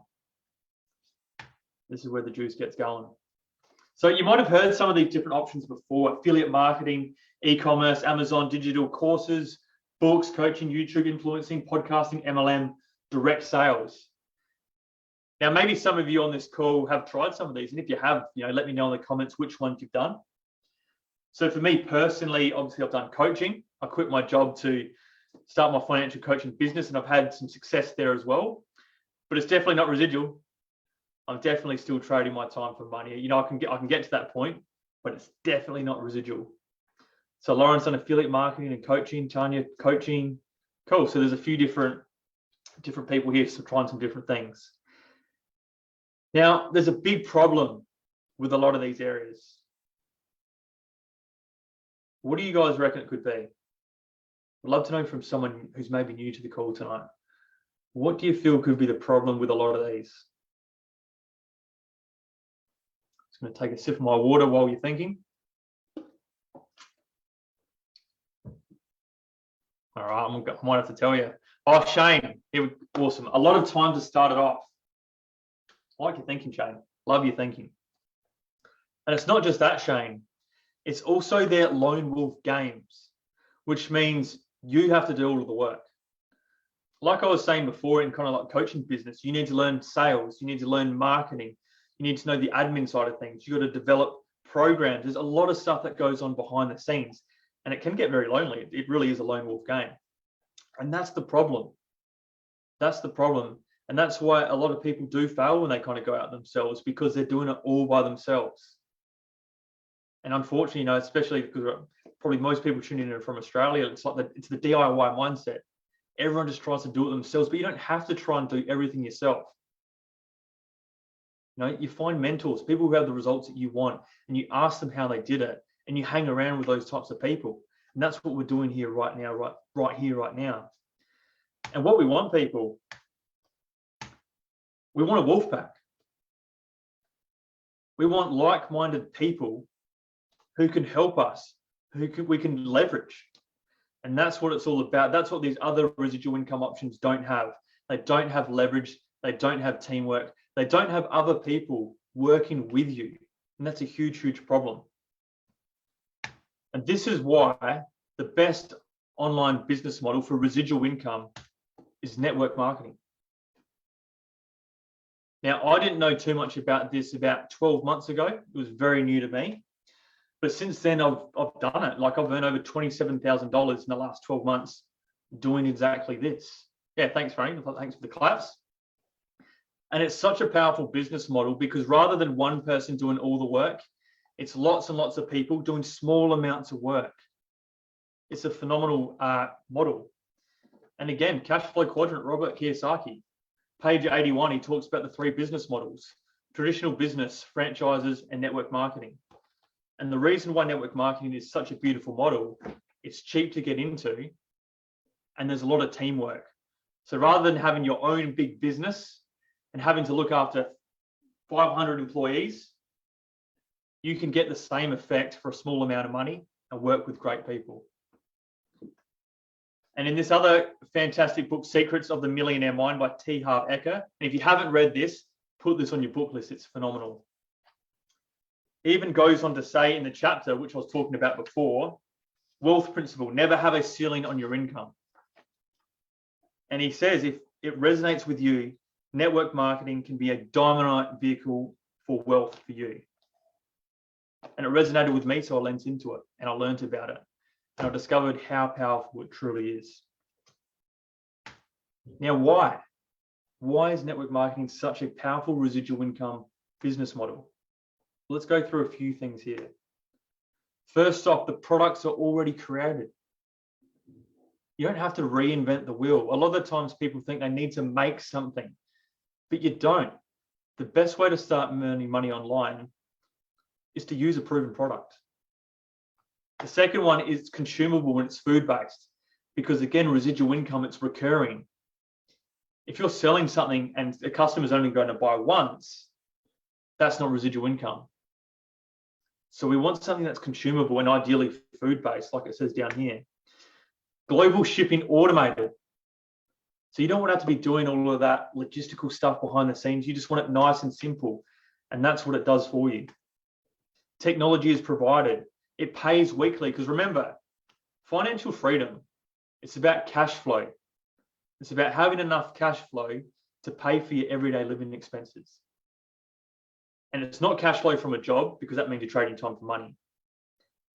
This is where the juice gets going. So you might have heard some of these different options before: affiliate marketing, e-commerce, Amazon, digital courses, books, coaching, YouTube, influencing, podcasting, MLM, direct sales. Now, maybe some of you on this call have tried some of these, and if you have, let me know in the comments which ones you've done. So for me personally, obviously I've done coaching. I quit my job to start my financial coaching business, and I've had some success there as well. But it's definitely not residual. I'm definitely still trading my time for money. I can get to that point, but it's definitely not residual. So Lauren's done affiliate marketing and coaching, Tanya coaching. Cool. So there's a few different people here, so trying some different things. Now, there's a big problem with a lot of these areas. What do you guys reckon it could be? I'd love to know from someone who's maybe new to the call tonight. What do you feel could be the problem with a lot of these? Just going to take a sip of my water while you're thinking. All right, I might have to tell you. Oh, Shane, awesome. A lot of times it started off. I like your thinking, Shane. Love your thinking. And it's not just that, Shane. It's also their lone wolf games, which means you have to do all of the work. Like I was saying before, in kind of like coaching business, you need to learn sales, you need to learn marketing, you need to know the admin side of things. You've got to develop programs. There's a lot of stuff that goes on behind the scenes, and it can get very lonely. It really is a lone wolf game. And that's the problem. That's the problem. And that's why a lot of people do fail when they kind of go out themselves, because they're doing it all by themselves. And unfortunately, especially because probably most people tuning in from Australia, it's the DIY mindset. Everyone just tries to do it themselves, but you don't have to try and do everything yourself. You find mentors, people who have the results that you want, and you ask them how they did it, and you hang around with those types of people. And that's what we're doing here right now, right here, right now. And what we want, people, we want a wolf pack. We want like-minded people who can help us, we can leverage. And that's what it's all about. That's what these other residual income options don't have. They don't have leverage. They don't have teamwork. They don't have other people working with you. And that's a huge, huge problem. And this is why the best online business model for residual income is network marketing. Now, I didn't know too much about this about 12 months ago. It was very new to me. But since then, I've done it. Like, I've earned over $27,000 in the last 12 months doing exactly this. Yeah, thanks, Frank. Thanks for the claps. And it's such a powerful business model, because rather than one person doing all the work, it's lots and lots of people doing small amounts of work. It's a phenomenal model. And again, cash flow quadrant, Robert Kiyosaki. Page 81, he talks about the 3 business models: traditional business, franchises, and network marketing. And the reason why network marketing is such a beautiful model, it's cheap to get into, and there's a lot of teamwork. So rather than having your own big business and having to look after 500 employees, you can get the same effect for a small amount of money and work with great people. And in this other fantastic book, Secrets of the Millionaire Mind by T. Harv Eker, and if you haven't read this, put this on your book list. It's phenomenal. He even goes on to say in the chapter, which I was talking about before, wealth principle: never have a ceiling on your income. And he says, if it resonates with you, network marketing can be a dynamite vehicle for wealth for you. And it resonated with me, so I leaned into it and I learned about it. And I discovered how powerful it truly is. Now, why? Why is network marketing such a powerful residual income business model? Let's go through a few things here. First off, the products are already created. You don't have to reinvent the wheel. A lot of the times people think they need to make something, but you don't. The best way to start earning money online is to use a proven product. The second one is consumable when it's food-based, because again, residual income, it's recurring. If you're selling something and the customer's only going to buy once, that's not residual income. So we want something that's consumable and ideally food-based, like it says down here. Global shipping automated. So you don't want to have to be doing all of that logistical stuff behind the scenes. You just want it nice and simple. And that's what it does for you. Technology is provided. It pays weekly. Because remember, financial freedom, it's about cash flow. It's about having enough cash flow to pay for your everyday living expenses. And it's not cash flow from a job, because that means you're trading time for money.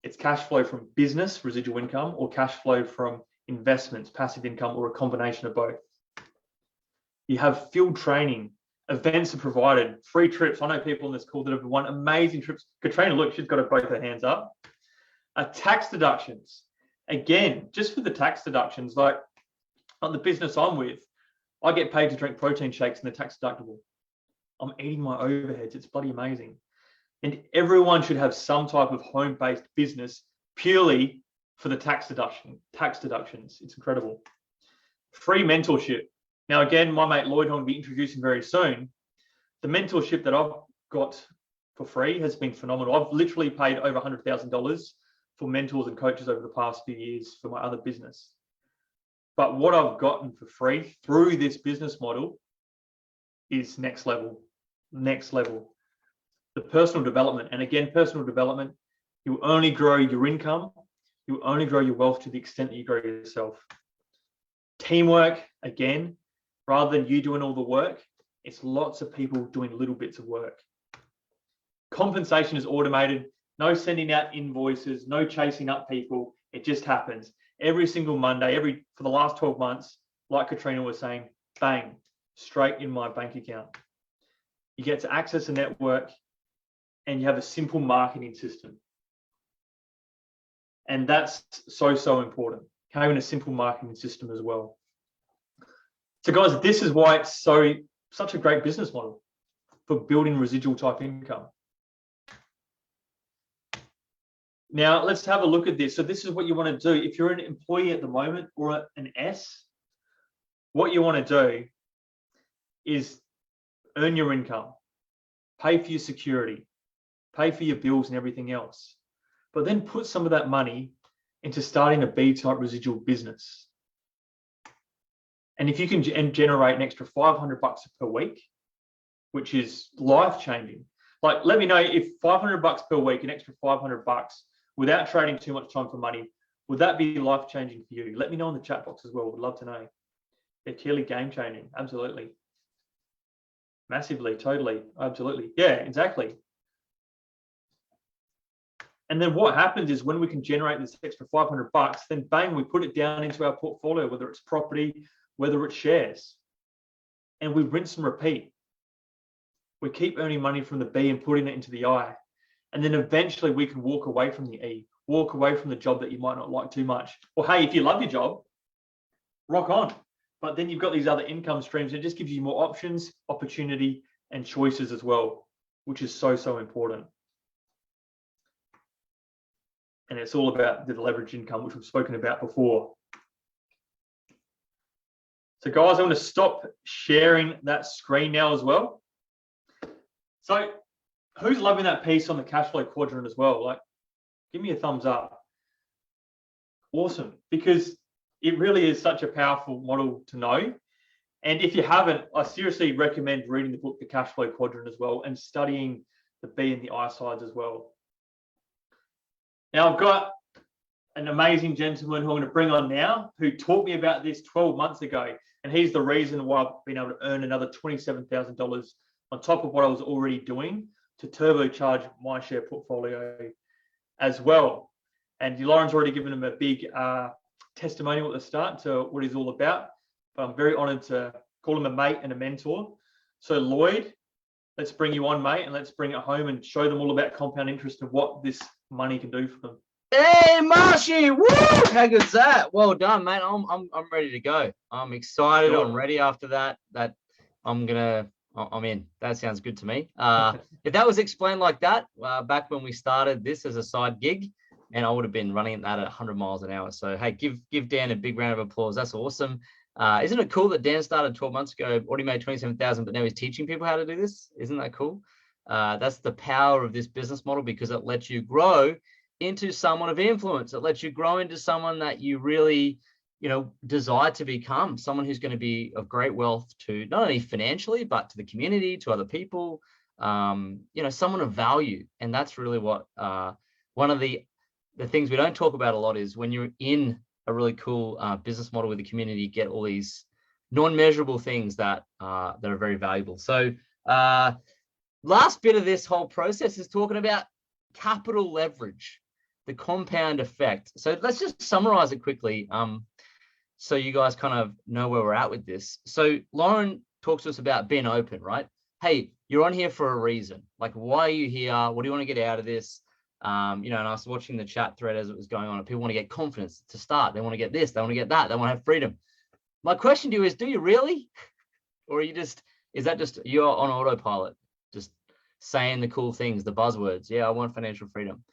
It's cash flow from business, residual income, or cash flow from investments, passive income, or a combination of both. You have field training, events are provided, free trips. I know people on this call that have won amazing trips. Katrina, look, she's got both her hands up. Tax deductions. Again, just for the tax deductions, like on the business I'm with, I get paid to drink protein shakes and they're tax deductible. I'm eating my overheads. It's bloody amazing. And everyone should have some type of home-based business purely for the tax deductions. It's incredible. Free mentorship. Now, again, my mate Lloyd, who I'll be introducing very soon, the mentorship that I've got for free has been phenomenal. I've literally paid over $100,000 for mentors and coaches over the past few years for my other business. But what I've gotten for free through this business model is next level. The personal development. And again, personal development, you only grow your income, you only grow your wealth to the extent that you grow yourself. Teamwork, again, rather than you doing all the work, it's lots of people doing little bits of work. Compensation is automated. No sending out invoices, no chasing up people. It just happens. Every single Monday, for the last 12 months, like Katrina was saying, bang, straight in my bank account. You get to access a network and you have a simple marketing system. And that's so important, having a simple marketing system as well. So guys, this is why it's such a great business model for building residual type income. Now, let's have a look at this. So this is what you want to do. If you're an employee at the moment or an S, what you want to do is earn your income, pay for your security, pay for your bills and everything else, but then put some of that money into starting a B-type residual business. And if you can generate an extra $500 per week, which is life-changing. Like, let me know if $500 per week, an extra $500 without trading too much time for money, would that be life-changing for you? Let me know in the chat box as well. Would love to know. They're clearly game-changing. Absolutely. Massively, totally, absolutely. Yeah, exactly. And then what happens is when we can generate this extra $500, then bang, we put it down into our portfolio, whether it's property, whether it's shares, and we rinse and repeat. We keep earning money from the B and putting it into the I. And then eventually we can walk away from the E, walk away from the job that you might not like too much. Well, hey, if you love your job, rock on. But then you've got these other income streams. It just gives you more options, opportunity, and choices as well, which is so important. And it's all about the leverage income, which we've spoken about before. So guys, I'm going to stop sharing that screen now as well. So who's loving that piece on the cash flow quadrant as well? Like, give me a thumbs up. Awesome, because it really is such a powerful model to know. And if you haven't, I seriously recommend reading the book, The Cash Flow Quadrant as well, and studying the B and the I sides as well. Now I've got an amazing gentleman who I'm going to bring on now, who taught me about this 12 months ago. And he's the reason why I've been able to earn another $27,000 on top of what I was already doing to turbocharge my share portfolio as well. And Lauren's already given him a big testimonial at the start to what he's all about. But I'm very honored to call him a mate and a mentor. So Lloyd, let's bring you on, mate, and let's bring it home and show them all about compound interest and what this money can do for them. Hey, Marshy! Woo! How good's that? Well done, mate. I'm ready to go. I'm excited. Sure. I'm ready after that. I'm in. That sounds good to me. If that was explained like that back when we started this as a side gig, and I would have been running that at 100 miles an hour. So hey, give Dan a big round of applause. That's awesome. Isn't it cool that Dan started 12 months ago, already made 27,000, but now he's teaching people how to do this? Isn't that cool? That's the power of this business model, because it lets you grow into someone of influence. It lets you grow into someone that you really desire to become someone who's going to be of great wealth to not only financially, but to the community, to other people, someone of value. And that's really what one of the things we don't talk about a lot is when you're in a really cool business model with the community, you get all these non-measurable things that are very valuable. So last bit of this whole process is talking about capital leverage, the compound effect. So let's just summarize it quickly. So you guys kind of know where we're at with this. So Lauren talks to us about being open, right? Hey, you're on here for a reason. Like, why are you here? What do you want to get out of this? And I was watching the chat thread as it was going on, and people want to get confidence to start. They want to get this, they want to get that, they want to have freedom. My question to you is, do you really? Or are you just, is that just you're on autopilot, just saying the cool things, the buzzwords? Yeah, I want financial freedom.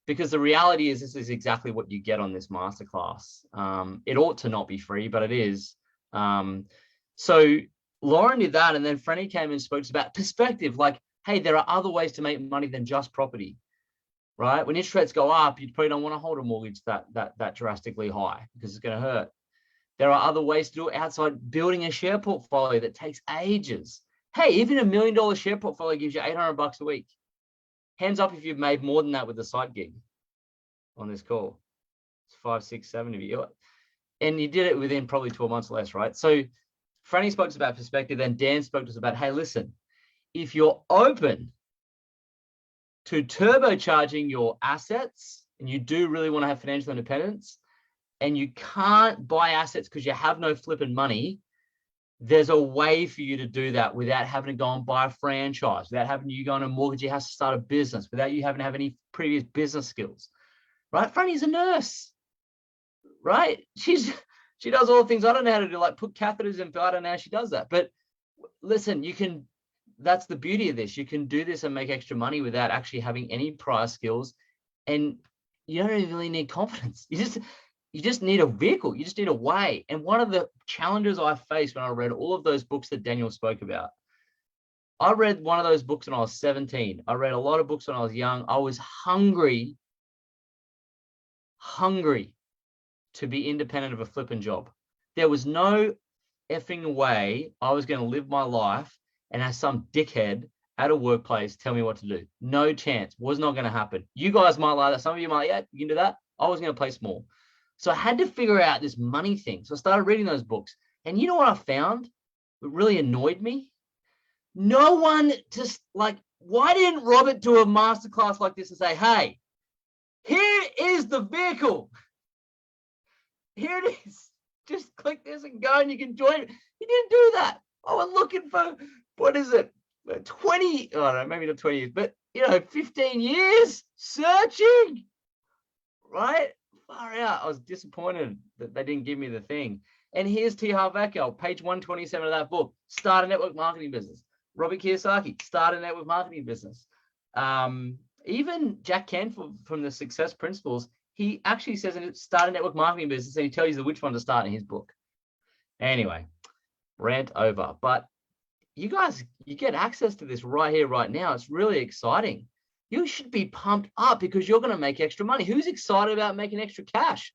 Because the reality is, this is exactly what you get on this masterclass. It ought to not be free, but it is. So Lauren did that, and then Franny came and spoke about perspective. Like, hey, there are other ways to make money than just property, right? When interest rates go up, you probably don't want to hold a mortgage that drastically high because it's going to hurt. There are other ways to do it outside building a share portfolio that takes ages. Hey, even $1 million share portfolio gives you $800 a week. Hands up if you've made more than that with a side gig on this call. It's 5, 6, 7 of you. And you did it within probably 12 months or less, right? So Franny spoke to us about perspective, then Dan spoke to us about, hey, listen, if you're open to turbocharging your assets and you do really want to have financial independence and you can't buy assets because you have no flipping money, there's a way for you to do that without having to go and buy a franchise, without having you go on a mortgage, you have to start a business, without you having to have any previous business skills, right? Franny's a nurse, right? She does all the things I don't know how to do, like put catheters in, but I don't know how she does that. But listen, that's the beauty of this. You can do this and make extra money without actually having any prior skills. And you don't really need confidence. You just need a vehicle. You just need a way. And one of the challenges I faced when I read all of those books that Daniel spoke about, I read one of those books when I was 17. I read a lot of books when I was young. I was hungry to be independent of a flipping job. There was no effing way I was going to live my life and have some dickhead at a workplace tell me what to do. No chance. Was not going to happen. You guys might like that. Some of you might, yeah, you can do that. I was going to play small. So I had to figure out this money thing. So I started reading those books. And you know what I found? It really annoyed me. No one just why didn't Robert do a masterclass like this and say, hey, here is the vehicle. Here it is. Just click this and go and you can join. He didn't do that. I was looking for, what is it? 20, I don't know, maybe not 20 years, but 15 years searching, right? Far out. I was disappointed that they didn't give me the thing. And here's T. Harv Eker, page 127 of that book. Start a network marketing business. Robert Kiyosaki, start a network marketing business. Even Jack Canfield from the Success Principles, he actually says start a network marketing business, and he tells you which one to start in his book. Anyway, rant over. But you guys, you get access to this right here, right now. It's really exciting. You should be pumped up because you're going to make extra money. Who's excited about making extra cash?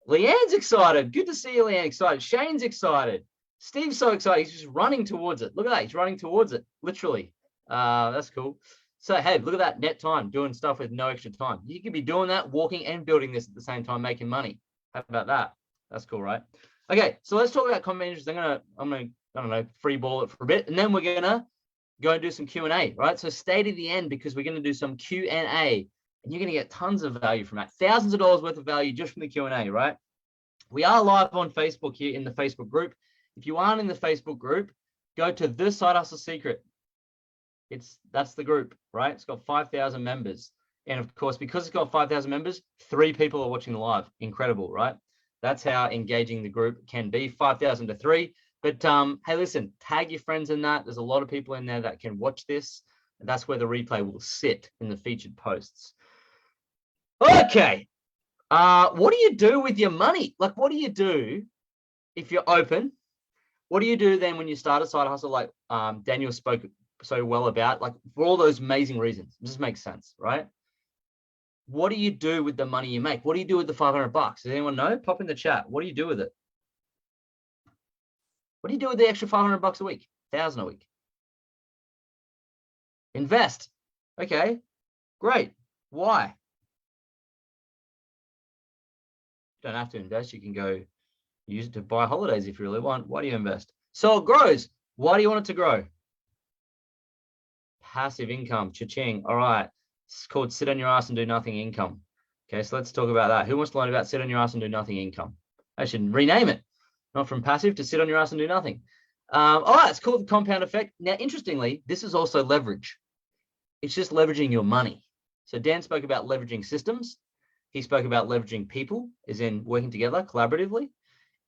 Leanne's excited. Good to see you, Leanne. Excited. Shane's excited. Steve's so excited. He's just running towards it. Look at that. He's running towards it, literally. That's cool. So, hey, look at that net time, doing stuff with no extra time. You could be doing that, walking and building this at the same time, making money. How about that? That's cool, right? Okay, so let's talk about comment interest. I'm gonna, I don't know, free ball it for a bit, and then we're gonna go and do some Q&A, right? So stay to the end because we're gonna do some Q&A, and you're gonna get tons of value from that. Thousands of dollars worth of value just from the Q&A, right? We are live on Facebook here in the Facebook group. If you aren't in the Facebook group, go to The Side Hustle Secret. That's the group, right? It's got 5,000 members. And of course, because it's got 5,000 members, 3 people are watching live. Incredible, right? That's how engaging the group can be, 5,000 to 3. But hey, listen, tag your friends in that. There's a lot of people in there that can watch this. And that's where the replay will sit in the featured posts. Okay. What do you do with your money? Like, what do you do if you're open? What do you do then when you start a side hustle like Daniel spoke so well about, like for all those amazing reasons? It just makes sense, right? What do you do with the money you make? What do you do with the 500 bucks? Does anyone know? Pop in the chat. What do you do with it? What do you do with the extra 500 bucks a week? 1,000 a week? Invest. Okay, great. Why? You don't have to invest. You can go use it to buy holidays if you really want. Why do you invest? So it grows. Why do you want it to grow? Passive income, cha-ching. All right. It's called sit on your ass and do nothing income. Okay, so let's talk about that. Who wants to learn about sit on your ass and do nothing income? I should rename it. Not from passive to sit on your ass and do nothing. All right, it's called the compound effect. Now, interestingly, this is also leverage. It's just leveraging your money. So Dan spoke about leveraging systems. He spoke about leveraging people, as in working together collaboratively.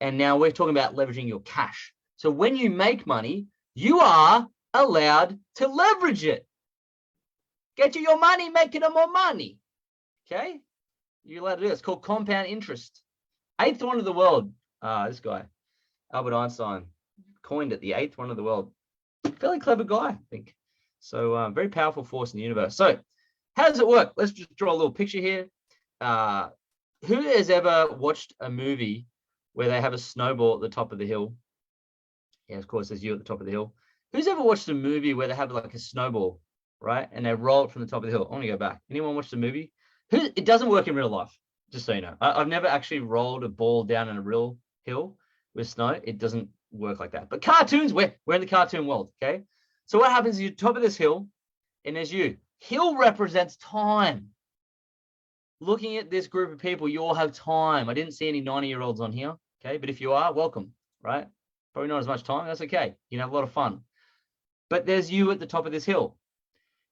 And now we're talking about leveraging your cash. So when you make money, you are allowed to leverage it. Get you your money, making it more money. Okay? You're allowed to do it. It's called compound interest. 8th wonder of the world. This guy, Albert Einstein, coined it, the 8th wonder of the world. Fairly clever guy, I think. So very powerful force in the universe. So how does it work? Let's just draw a little picture here. Who has ever watched a movie where they have a snowball at the top of the hill? Yeah, of course, there's you at the top of the hill. Who's ever watched a movie where they have like a snowball, right? And they roll it from the top of the hill. I want to go back. Anyone watched the movie? It doesn't work in real life, just so you know. I've never actually rolled a ball down in a real hill with snow. It doesn't work like that. But cartoons, we're in the cartoon world, okay? So what happens is you're top of this hill, and there's you. Hill represents time. Looking at this group of people, you all have time. I didn't see any 90-year-olds on here, okay? But if you are, welcome, right? Probably not as much time. That's okay. You can have a lot of fun. But there's you at the top of this hill.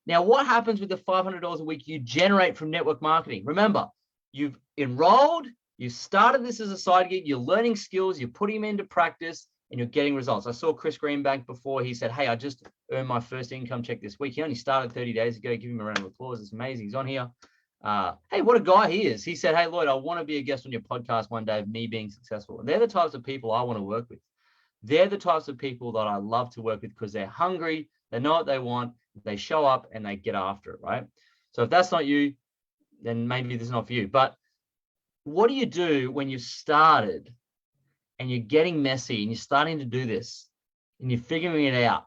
Now, what happens with the $500 a week you generate from network marketing? Remember, you've enrolled, you started this as a side gig, you're learning skills, you're putting them into practice, and you're getting results. I saw Chris Greenbank before. He said, hey, I just earned my first income check this week. He only started 30 days ago. Give him a round of applause. It's amazing. He's on here. Hey, what a guy he is. He said, hey, Lloyd, I want to be a guest on your podcast one day of me being successful. And they're the types of people I want to work with. They're the types of people that I love to work with because they're hungry, they know what they want, they show up and they get after it, right? So if that's not you, then maybe this is not for you. But what do you do when you've started and you're getting messy and you're starting to do this and you're figuring it out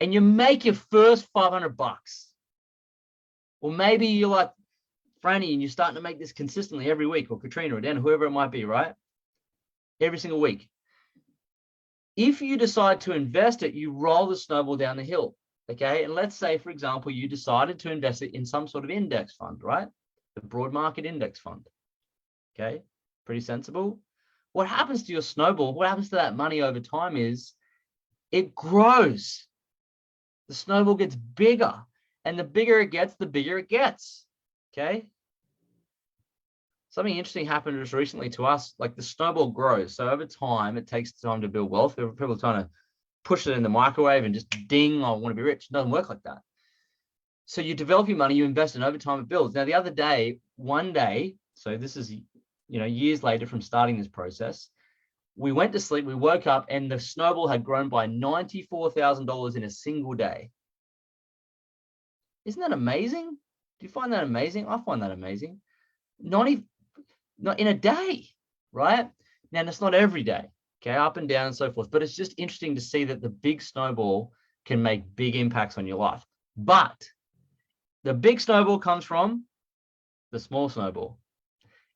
and you make your first 500 bucks? Or maybe you're like Franny and you're starting to make this consistently every week, or Katrina or Dan, whoever it might be, right? Every single week. If you decide to invest it, you roll the snowball down the hill, okay? And let's say, for example, you decided to invest it in some sort of index fund, right? The broad market index fund, okay? Pretty sensible. What happens to your snowball, what happens to that money over time is it grows. The snowball gets bigger, and the bigger it gets, the bigger it gets, okay? Something interesting happened just recently to us, like the snowball grows. So over time, it takes time to build wealth. People are trying to push it in the microwave and just ding, I want to be rich. It doesn't work like that. So you develop your money, you invest, and over time it builds. Now, the other day, one day, so this is, years later from starting this process, we went to sleep, we woke up, and the snowball had grown by $94,000 in a single day. Isn't that amazing? Do you find that amazing? I find that amazing. Not in a day, right? Now, that's not every day, okay, up and down and so forth, but it's just interesting to see that the big snowball can make big impacts on your life. But the big snowball comes from the small snowball.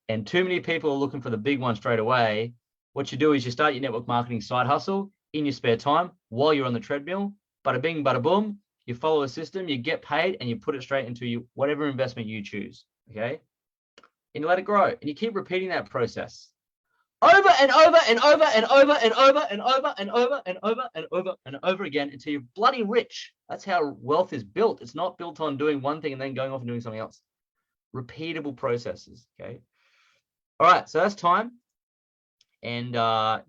And too many people are looking for the big one straight away. What you do is you start your network marketing side hustle in your spare time while you're on the treadmill. Bada bing, bada boom. You follow a system, you get paid, and you put it straight into whatever investment you choose, okay? And you let it grow, and you keep repeating that process over and over and over and over and over and over and over and over and over and over again until you're bloody rich. That's how wealth is built. It's not built on doing one thing and then going off and doing something else. Repeatable processes, okay? All right, so that's time, and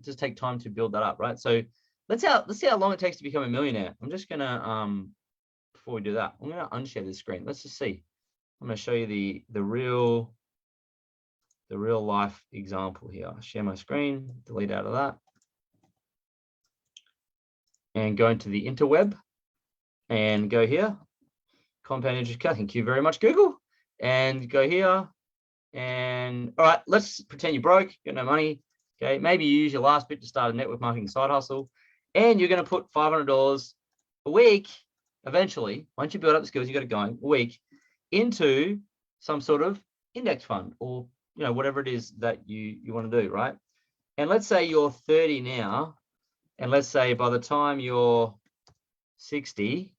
just take time to build that up, right? So let's see how long it takes to become a millionaire. I'm just gonna before we do that, I'm gonna unshare this screen. Let's just see. I'm gonna show you the real life example here. I'll share my screen, delete out of that, and go into the interweb and go here. Compound interest. Thank you very much, Google. and go here. And all right, let's pretend you're broke, got no money. Okay, maybe you use your last bit to start a network marketing side hustle, and you're going to put $500 a week eventually, once you build up the skills, you got it going a week, into some sort of index fund, or whatever it is that you want to do, right? And let's say you're 30 now, and let's say by the time you're 60,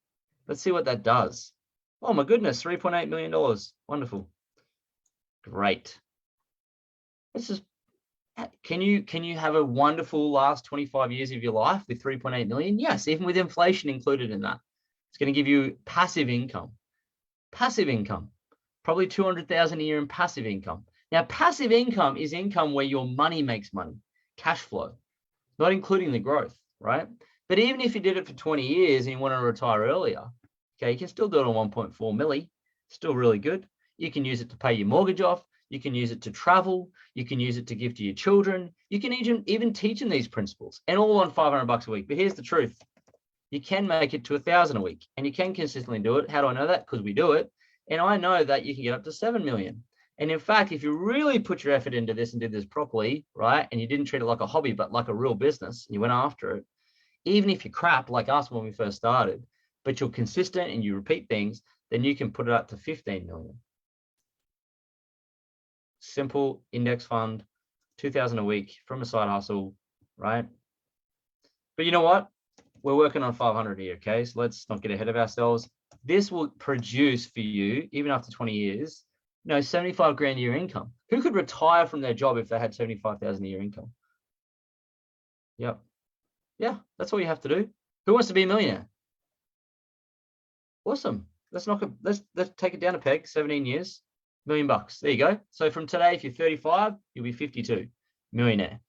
let's see what that does. Oh my goodness, $3.8 million. Wonderful. Great. This is, can you have a wonderful last 25 years of your life with 3.8 million? Yes, even with inflation included in that. It's going to give you passive income. Passive income. Probably 200,000 a year in passive income. Now, passive income is income where your money makes money, cash flow, not including the growth, right? But even if you did it for 20 years and you want to retire earlier, okay, you can still do it on 1.4 milli, still really good. You can use it to pay your mortgage off. You can use it to travel. You can use it to give to your children. You can even teach them these principles, and all on $500 a week. But here's the truth. You can make it to 1,000 a week, and you can consistently do it. How do I know that? Because we do it. And I know that you can get up to 7 million. And in fact, if you really put your effort into this and did this properly, right, and you didn't treat it like a hobby, but like a real business, and you went after it, even if you're crap like us when we first started, but you're consistent and you repeat things, then you can put it up to 15 million. Simple index fund, 2,000 a week from a side hustle, right? But you know what? We're working on 500 here, okay? So let's not get ahead of ourselves. This will produce for you, even after 20 years, 75 grand a year income. Who could retire from their job if they had 75,000 a year income? Yep. Yeah, that's all you have to do. Who wants to be a millionaire? Awesome. Let's take it down a peg, 17 years, $1 million. There you go. So from today, if you're 35, you'll be 52, millionaire.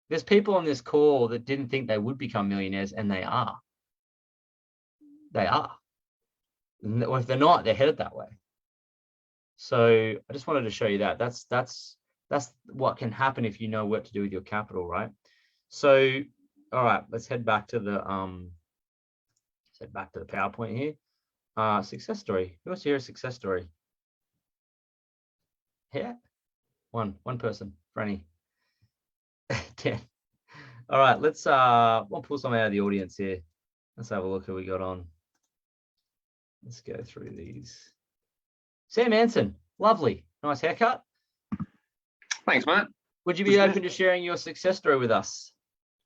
There's people on this call that didn't think they would become millionaires, and they are. They are. Or if they're not, they're headed that way. So I just wanted to show you that. That's what can happen if you know what to do with your capital, right? So, all right, let's head back to the PowerPoint here. Success story. Who wants to hear a success story? Yeah, one person, Franny. 10. All right, we'll pull some out of the audience here. Let's have a look who we got on. Let's go through these. Sam Anson, lovely, nice haircut. Thanks, mate. Would you be open to sharing your success story with us?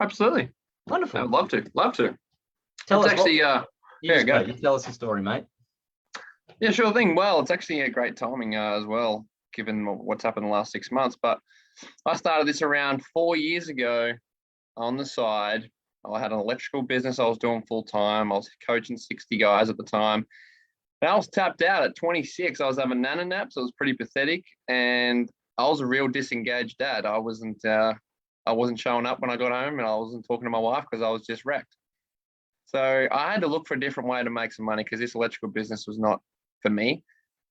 Absolutely. Wonderful. I would love to. Love to. Tell us. Actually, you tell us the story, mate. Yeah, sure thing. Well, it's actually a great timing as well, given what's happened the last 6 months. But I started this around 4 years ago on the side. I had an electrical business I was doing full time. I was coaching 60 guys at the time. And I was tapped out at 26. I was having nana naps. It was pretty pathetic. And I was a real disengaged dad. I wasn't showing up when I got home, and I wasn't talking to my wife because I was just wrecked. So I had to look for a different way to make some money because this electrical business was not for me.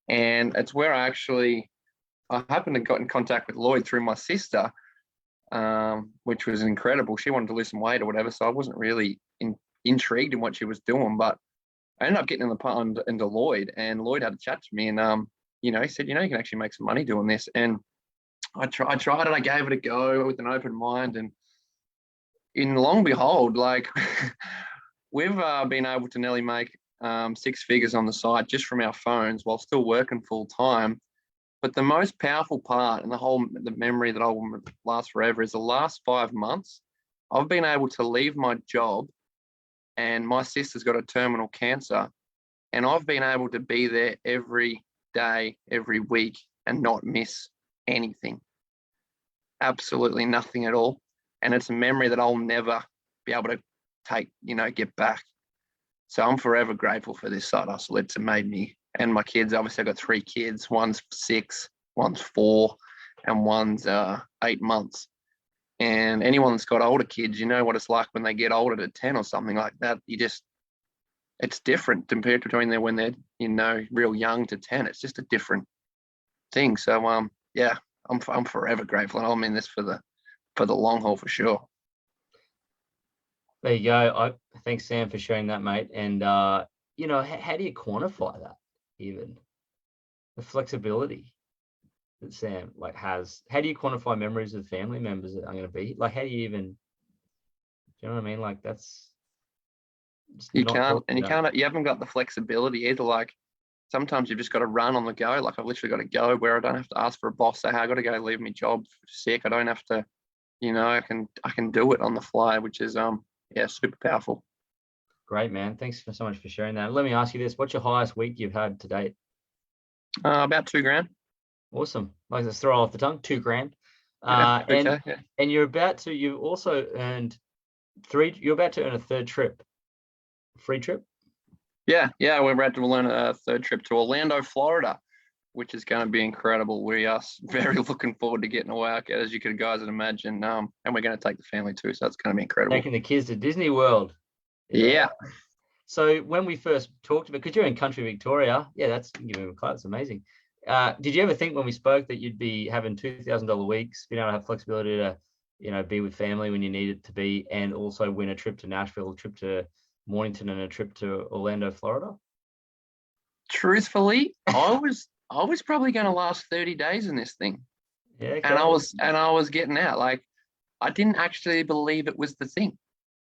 And it's where I happened to got in contact with Lloyd through my sister, which was incredible. She wanted to lose some weight or whatever, so I wasn't really intrigued in what she was doing. But I ended up getting into Lloyd, and Lloyd had a chat to me, and he said, you can actually make some money doing this. And I tried it. I gave it a go with an open mind, and in long behold, like we've been able to nearly make 6 figures on the side just from our phones while still working full time. But the most powerful part and the memory that I will last forever is the last 5 months. I've been able to leave my job, and my sister's got a terminal cancer, and I've been able to be there every day, every week, and not miss anything. Absolutely nothing at all. And it's a memory that I'll never be able to get back. So I'm forever grateful for this side hustle. It's made me, and my kids, obviously I've got 3 kids. One's 6, one's 4, and one's 8 months. And anyone that's got older kids, you know what it's like when they get older to 10 or something like that. It's different compared to when they're, real young to 10. It's just a different thing. So, yeah, I'm forever grateful. And I'm in this for the long haul for sure. There you go. Thanks, Sam, for sharing that, mate. And, how do you quantify that even? the flexibility that Sam like has. How do you quantify memories of family members that are going to be like? How do you even? Do you know what I mean? Like that's just You not can't, talking and about. you haven't got the flexibility either. Like sometimes you've just got to run on the go. Like I've literally got to go where I don't have to ask for a boss. Say, hey, I got to go leave my job sick. I don't have to, I can do it on the fly, which is yeah, super powerful. Great, man. Thanks so much for sharing that. Let me ask you this: what's your highest week you've had to date? About $2,000. Awesome. Like let's throw off the tongue, $2,000. Yeah, And okay, yeah. and you also earned you're about to earn a third trip, free trip. Yeah, we're about to learn a third trip to Orlando, Florida, which is going to be incredible. We are very looking forward to getting away, as you could guys imagine. And we're going to take the family too, so it's going to be incredible. Taking the kids to Disney World. Yeah. So when we first talked about, because you're in country Victoria, yeah, that's giving a clap. It's amazing. Did you ever think when we spoke that you'd be having $2,000 weeks, being able to have flexibility to, be with family when you need it to be, and also win a trip to Nashville, a trip to Mornington, and a trip to Orlando, Florida? Truthfully, I was probably going to last 30 days in this thing. Yeah, okay. And I was getting out. Like I didn't actually believe it was the thing.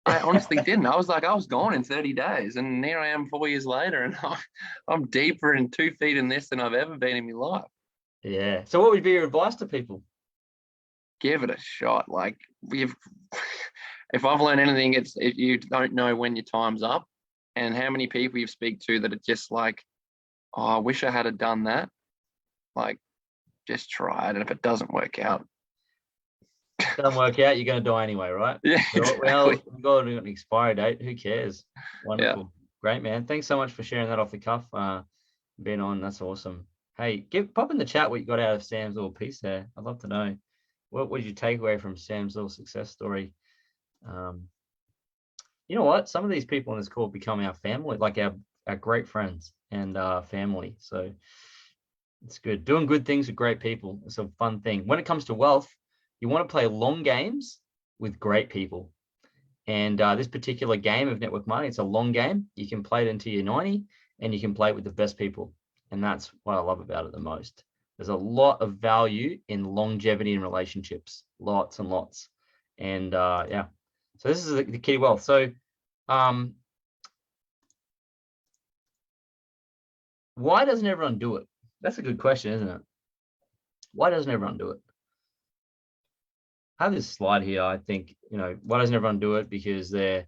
I honestly didn't. I was like, I was gone in 30 days. And here I am 4 years later, and I'm deeper in 2 feet in this than I've ever been in my life. Yeah. So what would be your advice to people? Give it a shot. Like if I've learned anything, it's you don't know when your time's up, and how many people you speak to that are just like, oh, I wish I had done that. Like, just try it, and if it doesn't work out, Doesn't work out, you're going to die anyway, right? yeah, Well, exactly. we've got an expiry date. Who cares? Wonderful. Yeah. Great, man. Thanks so much for sharing that off the cuff. Being on, that's awesome. Hey, pop in the chat what you got out of Sam's little piece there. I'd love to know. What did you take away from Sam's little success story? You know what? Some of these people on this call become our family, like our great friends and family. So it's good. Doing good things with great people. It's a fun thing. When it comes to wealth, you want to play long games with great people. And this particular game of network marketing, it's a long game. You can play it until you're 90, and you can play it with the best people. And that's what I love about it the most. There's a lot of value in longevity in relationships, lots and lots. And yeah, so this is the key to wealth. So why doesn't everyone do it? That's a good question, isn't it? Why doesn't everyone do it? I have this slide here. I think, why doesn't everyone do it? Because they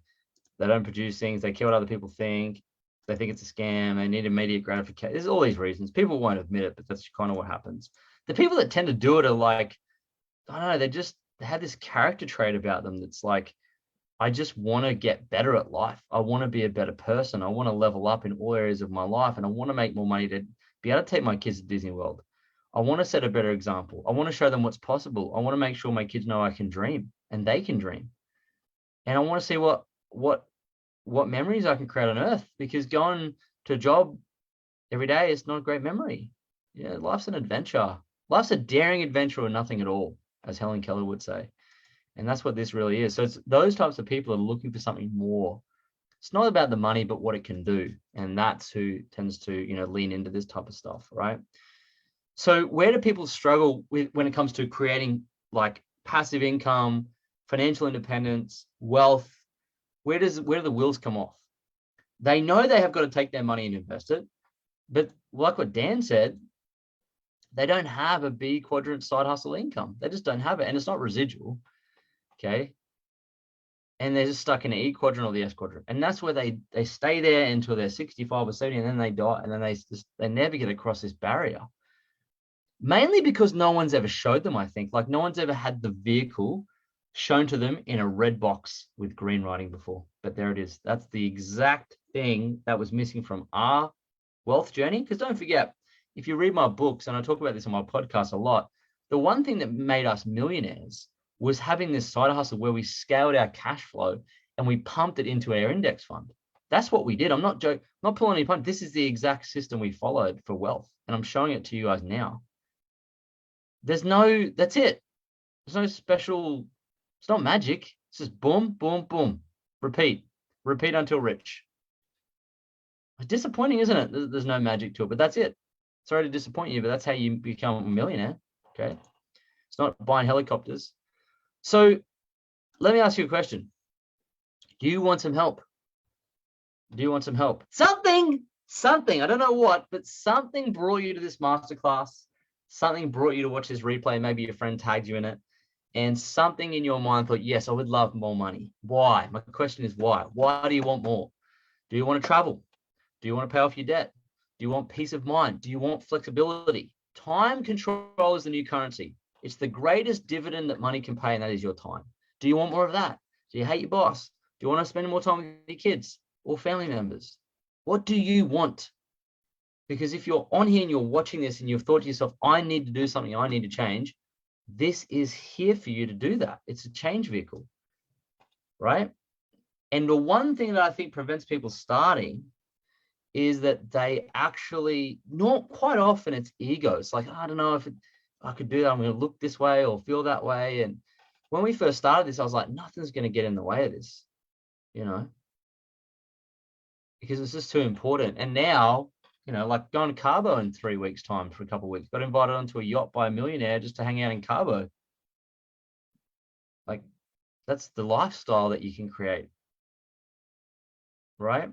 don't produce things. They care what other people think. They think it's a scam. They need immediate gratification. There's all these reasons. People won't admit it, but that's kind of what happens. The people that tend to do it are like, I don't know, they have this character trait about them that's like, I just want to get better at life. I want to be a better person. I want to level up in all areas of my life, and I want to make more money to be able to take my kids to Disney World. I want to set a better example. I want to show them what's possible. I want to make sure my kids know I can dream and they can dream. And I want to see what memories I can create on earth, because going to a job every day is not a great memory. Yeah, life's an adventure. Life's a daring adventure or nothing at all, as Helen Keller would say. And that's what this really is. So it's those types of people are looking for something more. It's not about the money, but what it can do. And that's who tends to, lean into this type of stuff, right? So where do people struggle with when it comes to creating like passive income, financial independence, wealth? Where do the wheels come off? They know they have got to take their money and invest it, but like what Dan said, they don't have a B quadrant side hustle income. They just don't have it, and it's not residual. Okay. And they're just stuck in the E quadrant or the S quadrant. And that's where they stay there until they're 65 or 70, and then they die, and then they never get across this barrier. Mainly because no one's ever showed them, I think. Like no one's ever had the vehicle shown to them in a red box with green writing before. But there it is. That's the exact thing that was missing from our wealth journey. Because don't forget, if you read my books, and I talk about this on my podcast a lot, the one thing that made us millionaires was having this side hustle where we scaled our cash flow and we pumped it into our index fund. That's what we did. I'm not joking, not pulling any punch. This is the exact system we followed for wealth. And I'm showing it to you guys now. That's it. There's no special, it's not magic. It's just boom, boom, boom. Repeat until rich. It's disappointing, isn't it? There's no magic to it, but that's it. Sorry to disappoint you, but that's how you become a millionaire. Okay. It's not buying helicopters. So let me ask you a question. Do you want some help? Do you want some help? Something, I don't know what, but something brought you to this masterclass. Something brought you to watch this replay. Maybe your friend tagged you in it. And something in your mind thought, yes, I would love more money. Why? My question is why? Why do you want more? Do you want to travel? Do you want to pay off your debt? Do you want peace of mind? Do you want flexibility? Time control is the new currency. It's the greatest dividend that money can pay, and that is your time. Do you want more of that? Do you hate your boss? Do you want to spend more time with your kids or family members? What do you want? Because if you're on here and you're watching this and you've thought to yourself, I need to do something, I need to change, this is here for you to do that. It's a change vehicle, right? And the one thing that I think prevents people starting is that they actually, not quite often, it's ego. It's like, I don't know if I could do that. I'm going to look this way or feel that way. And when we first started this, I was like, nothing's going to get in the way of this, you know, because it's just too important. And now, you know, like going to Cabo in 3 weeks' time for a couple of weeks, got invited onto a yacht by a millionaire just to hang out in Cabo. Like, that's the lifestyle that you can create, right?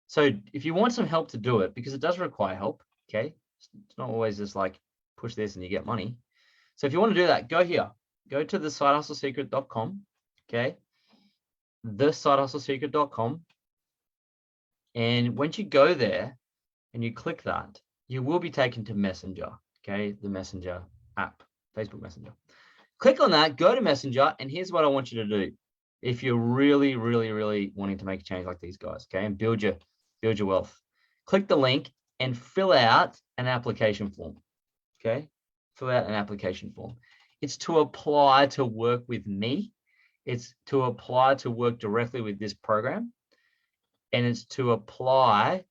So if you want some help to do it, because it does require help, okay? It's not always just like push this and you get money. So if you want to do that, go here. Go to thesidehustlesecret.com, okay? Thesidehustlesecret.com. And once you go there and you click that, you will be taken to Messenger, okay? The Messenger app, Facebook Messenger. Click on that, go to Messenger, and here's what I want you to do. If you're really, really, really wanting to make a change like these guys, okay, and build your wealth, click the link and fill out an application form, okay? Fill out an application form. It's to apply to work with me. It's to apply to work directly with this program. And it's to apply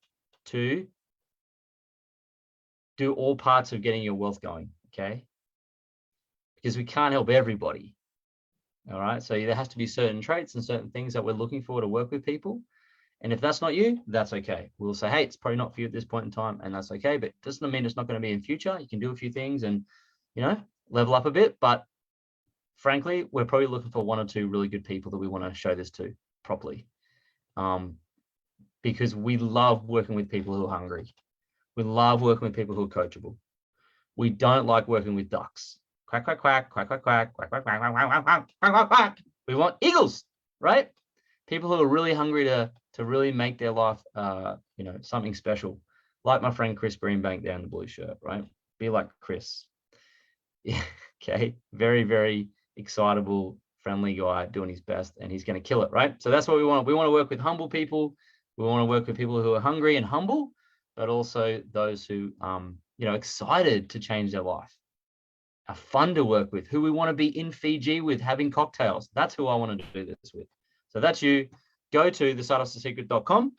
to do all parts of getting your wealth going, okay? Because we can't help everybody, all right? So there has to be certain traits and certain things that we're looking for to work with people. And if that's not you, that's okay. We'll say, hey, it's probably not for you at this point in time, and that's okay. But it doesn't mean it's not going to be in future. You can do a few things and, you know, level up a bit. But frankly, we're probably looking for 1 or 2 really good people that we want to show this to properly. Because we love working with people who are hungry. We love working with people who are coachable. We don't like working with ducks. Quack, quack, quack, quack, quack, quack, quack, quack, quack, quack, quack, quack, quack, quack, quack. We want eagles, right? People who are really hungry to really make their life, you know, something special. Like my friend Chris Greenbank there in the blue shirt, right? Be like Chris. Yeah, okay. Very, very excitable, friendly guy doing his best, and he's going to kill it, right? So that's what we want. We want to work with humble people. We want to work with people who are hungry and humble, but also those who, you know, excited to change their life, are fun to work with, who we want to be in Fiji with, having cocktails. That's who I want to do this with. So that's you. Go to thesidehustlesecret.com,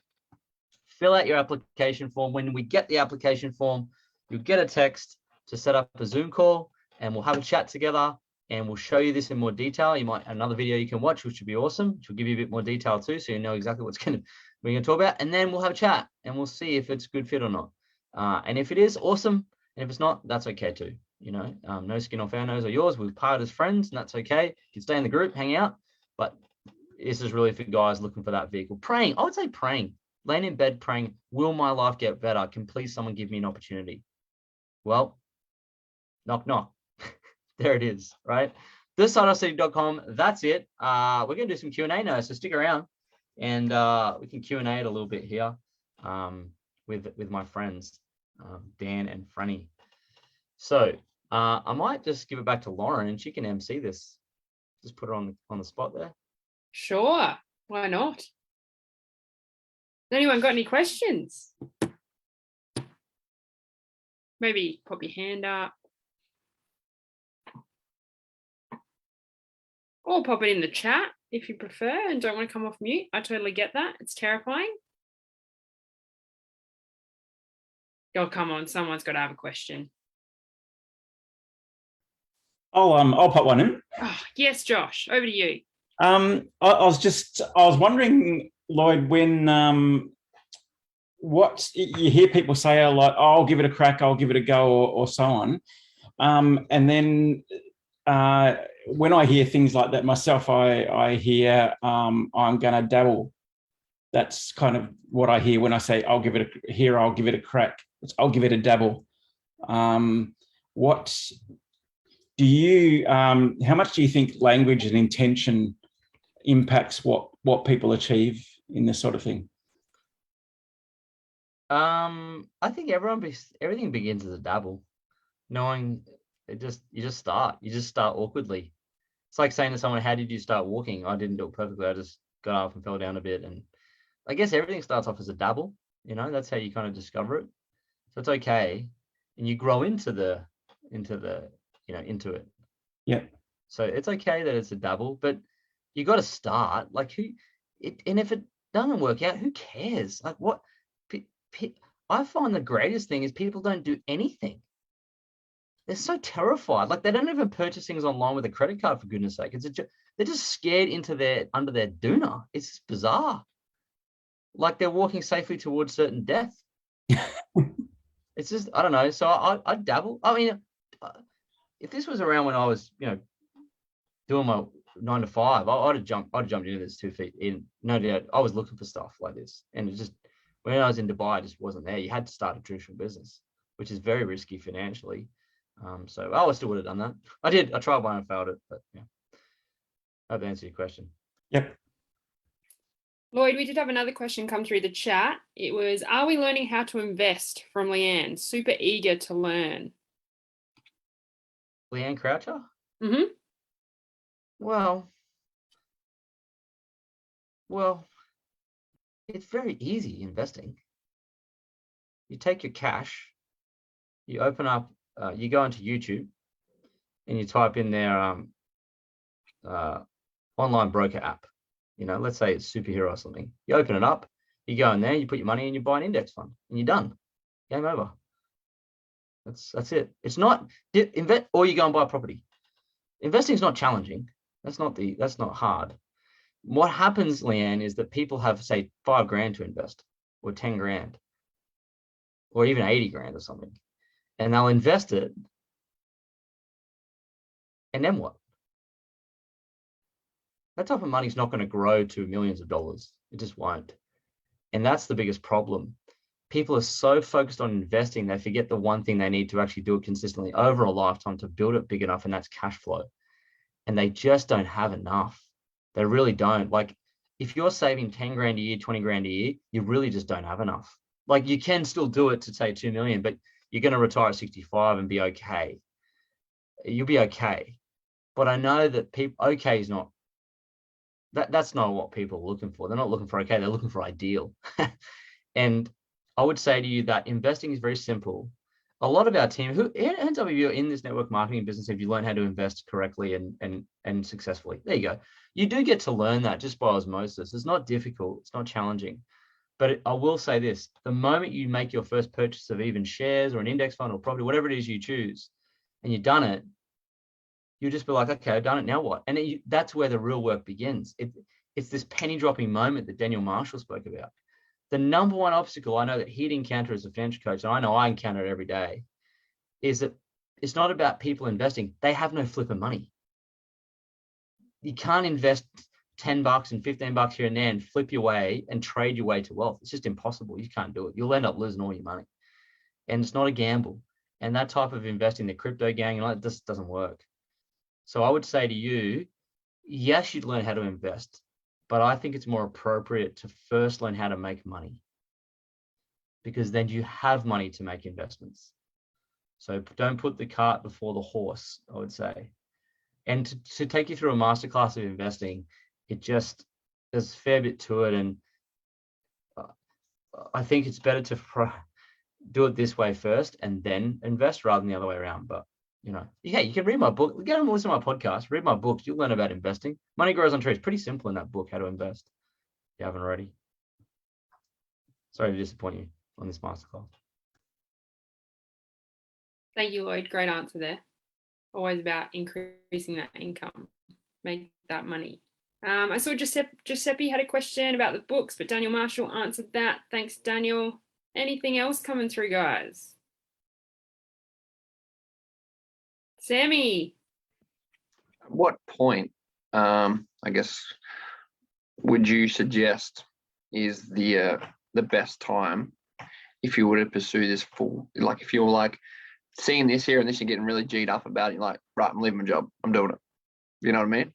fill out your application form. When we get the application form, you'll get a text to set up a Zoom call, and we'll have a chat together, and we'll show you this in more detail. You might another video you can watch, which would be awesome, which will give you a bit more detail too, so you know exactly what's we're going to talk about. And then we'll have a chat, and we'll see if it's a good fit or not. And if it is, awesome. And if it's not, that's okay too. You know, no skin off our nose or yours. We've parted as friends, and that's okay. You can stay in the group, hang out, but this is really for guys looking for that vehicle. Praying, I would say praying, laying in bed praying, will my life get better? Can please someone give me an opportunity? Well, knock, knock. There it is, right? TheSideHustle.com, that's it. We're going to do some Q&A now, so stick around, and we can Q&A it a little bit here with my friends, Dan and Franny. So I might just give it back to Lauren, and she can MC this. Just put her on the spot there. Sure, why not? Has anyone got any questions? Maybe pop your hand up. Or pop it in the chat if you prefer and don't want to come off mute. I totally get that. It's terrifying. Oh, come on. Someone's got to have a question. I'll pop one in. Oh, yes, Josh, over to you. I was wondering, Lloyd, when what you hear people say a lot, oh, I'll give it a crack, I'll give it a go, or so on. And then when I hear things like that myself, I hear I'm going to dabble. That's kind of what I hear when I say I'll give it a crack. I'll give it a dabble. What do you? How much do you think language and intention impacts what people achieve in this sort of thing? I think everything begins as a dabble, knowing you just start awkwardly. It's like saying to someone, how did you start walking? I didn't do it perfectly. I just got up and fell down a bit. And I guess everything starts off as a dabble, that's how you kind of discover it. So it's okay. And you grow into it. Yeah. So it's okay that it's a dabble, but you got to start. Like and if it doesn't work out, who cares? Like what? I find the greatest thing is people don't do anything. They're so terrified. Like they don't even purchase things online with a credit card, for goodness sake. They're just scared under their doona. It's just bizarre. Like they're walking safely towards certain death. It's just, I don't know. So I dabble. I mean, if this was around when I was, doing my 9 to 5, I'd have jumped into this 2 feet in. No doubt. I was looking for stuff like this. And it just, when I was in Dubai, it just wasn't there. You had to start a traditional business, which is very risky financially. So I still would have done that. I did. I tried one and failed it, but yeah. I hope that answers your question. Yep. Lloyd, we did have another question come through the chat. It was, are we learning how to invest, from Leanne? Super eager to learn. Leanne Croucher? Mm-hmm. Well, it's very easy investing. You take your cash, you open up, you go into YouTube, and you type in their online broker app. Let's say it's Superhero or something. You open it up, you go in there, you put your money in, you buy an index fund, and you're done. Game over. That's it. It's not invest, or you go and buy a property. Investing is not challenging. That's not hard. What happens, Leanne, is that people have, say, $5,000 to invest, or 10 grand, or even 80 grand or something, and they'll invest it. And then what? That type of money is not going to grow to millions of dollars. It just won't. And that's the biggest problem. People are so focused on investing, they forget the one thing they need to actually do it consistently over a lifetime to build it big enough, and that's cash flow. And they just don't have enough. They really don't. Like, if you're saving 10 grand a year, 20 grand a year, you really just don't have enough. Like, you can still do it to say 2 million, but you're going to retire at 65 and be okay. You'll be okay. But I know that okay is not, that's not what people are looking for. They're not looking for okay, they're looking for ideal. And I would say to you that investing is very simple. A lot of our team, who ends up if you're in this network marketing business, if you learn how to invest correctly and successfully, there you go. You do get to learn that just by osmosis. It's not difficult. It's not challenging. But I will say this, the moment you make your first purchase of even shares or an index fund or property, whatever it is you choose, and you've done it, you just be like, okay, I've done it, now what? And that's where the real work begins. It's this penny dropping moment that Daniel Marshall spoke about. The number one obstacle I know that he'd encounter as a financial coach, and I know I encounter it every day, is that it's not about people investing. They have no flipping money. You can't invest $10 and $15 here and there and flip your way and trade your way to wealth. It's just impossible. You can't do it. You'll end up losing all your money. And it's not a gamble. And that type of investing, the crypto gang, and all that, just doesn't work. So I would say to you, yes, you'd learn how to invest, but I think it's more appropriate to first learn how to make money, because then you have money to make investments. So don't put the cart before the horse, I would say. And to take you through a masterclass of investing, there's a fair bit to it. And I think it's better to do it this way first and then invest rather than the other way around. But you can read my book, get and listen to my podcast, read my books, you'll learn about investing. Money Grows on Trees. Pretty simple in that book, how to invest, if you haven't already. Sorry to disappoint you on this masterclass. Thank you, Lloyd. Great answer there. Always about increasing that income, make that money. I saw Giuseppe had a question about the books, but Daniel Marshall answered that. Thanks, Daniel. Anything else coming through, guys? Sammy. What point, I guess, would you suggest is the best time if you were to pursue this full, like if you're like seeing this here and this, you're getting really G'd up about it, you're like, right, I'm leaving my job, I'm doing it. You know what I mean?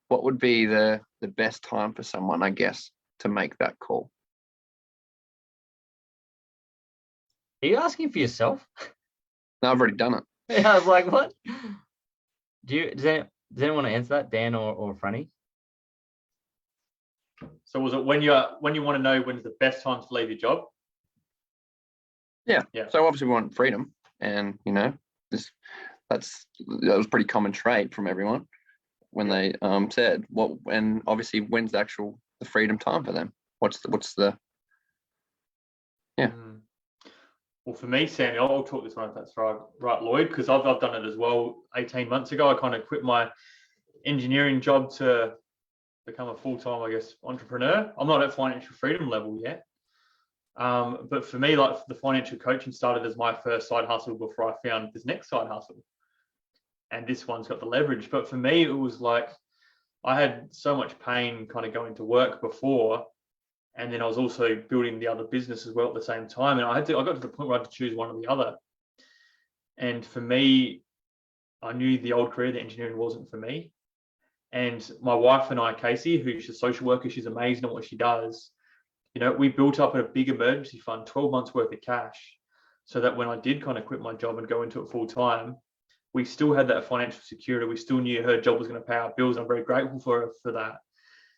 What would be the best time for someone, I guess, to make that call? Are you asking for yourself? No, I've already done it. Yeah, I was like, what? Does anyone want to answer that, Dan or Franny? So was it when you want to know when's the best time to leave your job? Yeah. Yeah. So obviously we want freedom, and that was pretty common trait from everyone when they said what, and obviously when's the freedom time for them? What's the Well, for me, Sammy, I'll talk this one if that's right, Lloyd, because I've done it as well. 18 months ago, I kind of quit my engineering job to become a full-time, I guess, entrepreneur. I'm not at financial freedom level yet. But for me, like the financial coaching started as my first side hustle before I found this next side hustle. And this one's got the leverage. But for me, it was like I had so much pain kind of going to work before. And then I was also building the other business as well at the same time. And I got to the point where I had to choose one or the other. And for me, I knew the old career, the engineering, wasn't for me. And my wife and I, Casey, who's a social worker, she's amazing at what she does. We built up a big emergency fund, 12 months worth of cash, so that when I did kind of quit my job and go into it full time, we still had that financial security. We still knew her job was going to pay our bills. I'm very grateful for her for that.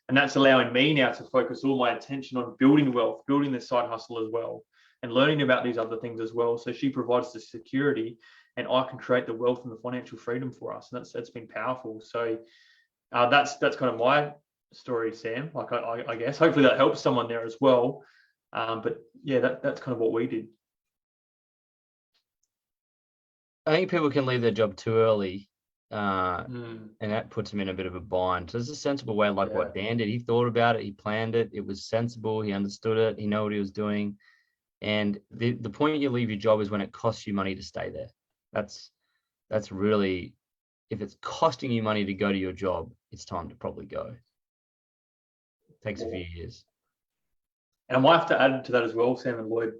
And that's allowing me now to focus all my attention on building wealth, building this side hustle as well, and learning about these other things as well. So she provides the security and I can create the wealth and the financial freedom for us. And that's been powerful. So that's kind of my story, Sam. Like I guess hopefully that helps someone there as well. But yeah, that's kind of what we did. I think people can leave their job too early, and that puts them in a bit of a bind. So it's a sensible way, like what Dan did. He thought about it, he planned it, it was sensible, he understood it, he knew what he was doing. And the point you leave your job is when it costs you money to stay there. That's really, if it's costing you money to go to your job, it's time to probably go. It takes a few years. And I might have to add to that as well, Sam and Lloyd.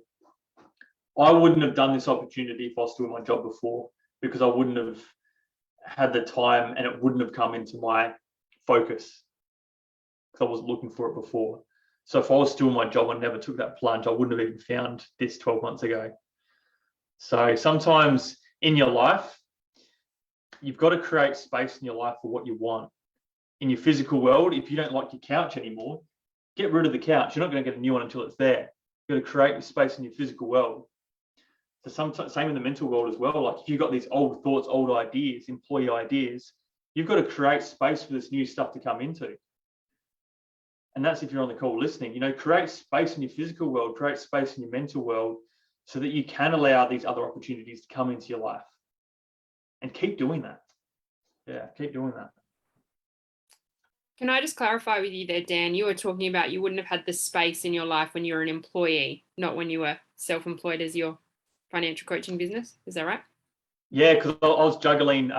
I wouldn't have done this opportunity if I was still in my job before, because I wouldn't have had the time and it wouldn't have come into my focus because I wasn't looking for it before. So if I was still in my job and never took that plunge, I wouldn't have even found this 12 months ago. So sometimes in your life, you've got to create space in your life for what you want. In your physical world, if you don't like your couch anymore, get rid of the couch. You're not going to get a new one until it's there. You've got to create space in your physical world. So sometimes, same in the mental world as well. Like if you've got these old thoughts, old ideas, employee ideas, you've got to create space for this new stuff to come into. And that's if you're on the call listening, create space in your physical world, create space in your mental world so that you can allow these other opportunities to come into your life. And keep doing that. Yeah, keep doing that. Can I just clarify with you there, Dan? You were talking about you wouldn't have had the space in your life when you were an employee, not when you were self-employed as your financial coaching business. Is that right? Yeah, because I was juggling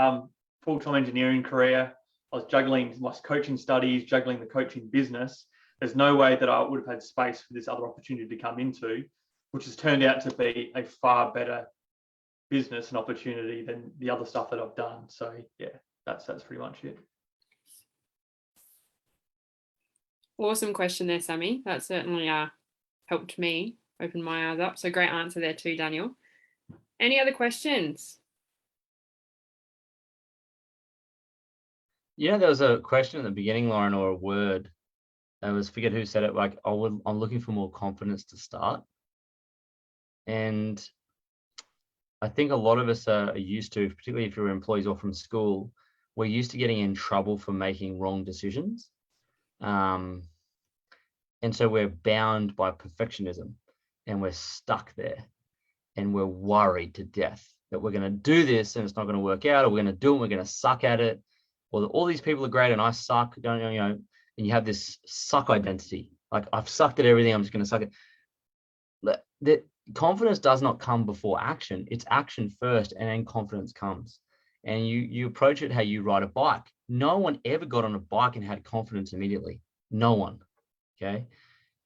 full-time engineering career. I was juggling my coaching studies, juggling the coaching business. There's no way that I would have had space for this other opportunity to come into, which has turned out to be a far better business and opportunity than the other stuff that I've done. So yeah, that's pretty much it. Awesome question there, Sammy. That certainly helped me open my eyes up. So great answer there too, Daniel. Any other questions? There was a question at the beginning, Lauren, or a word. Forget who said it. Like, I'm looking for more confidence to start. And I think a lot of us are used to, particularly if you're employees or from school, we're used to getting in trouble for making wrong decisions. And so we're bound by perfectionism and we're stuck there and we're worried to death that we're going to do this and it's not going to work out, or we're going to do it and we're going to suck at it, or all these people are great and I suck, and you have this suck identity. Like, I've sucked at everything, I'm just going to suck it. confidence does not come before action. It's action first, and then confidence comes. And you approach it how you ride a bike. No one ever got on a bike and had confidence immediately. No one. Okay.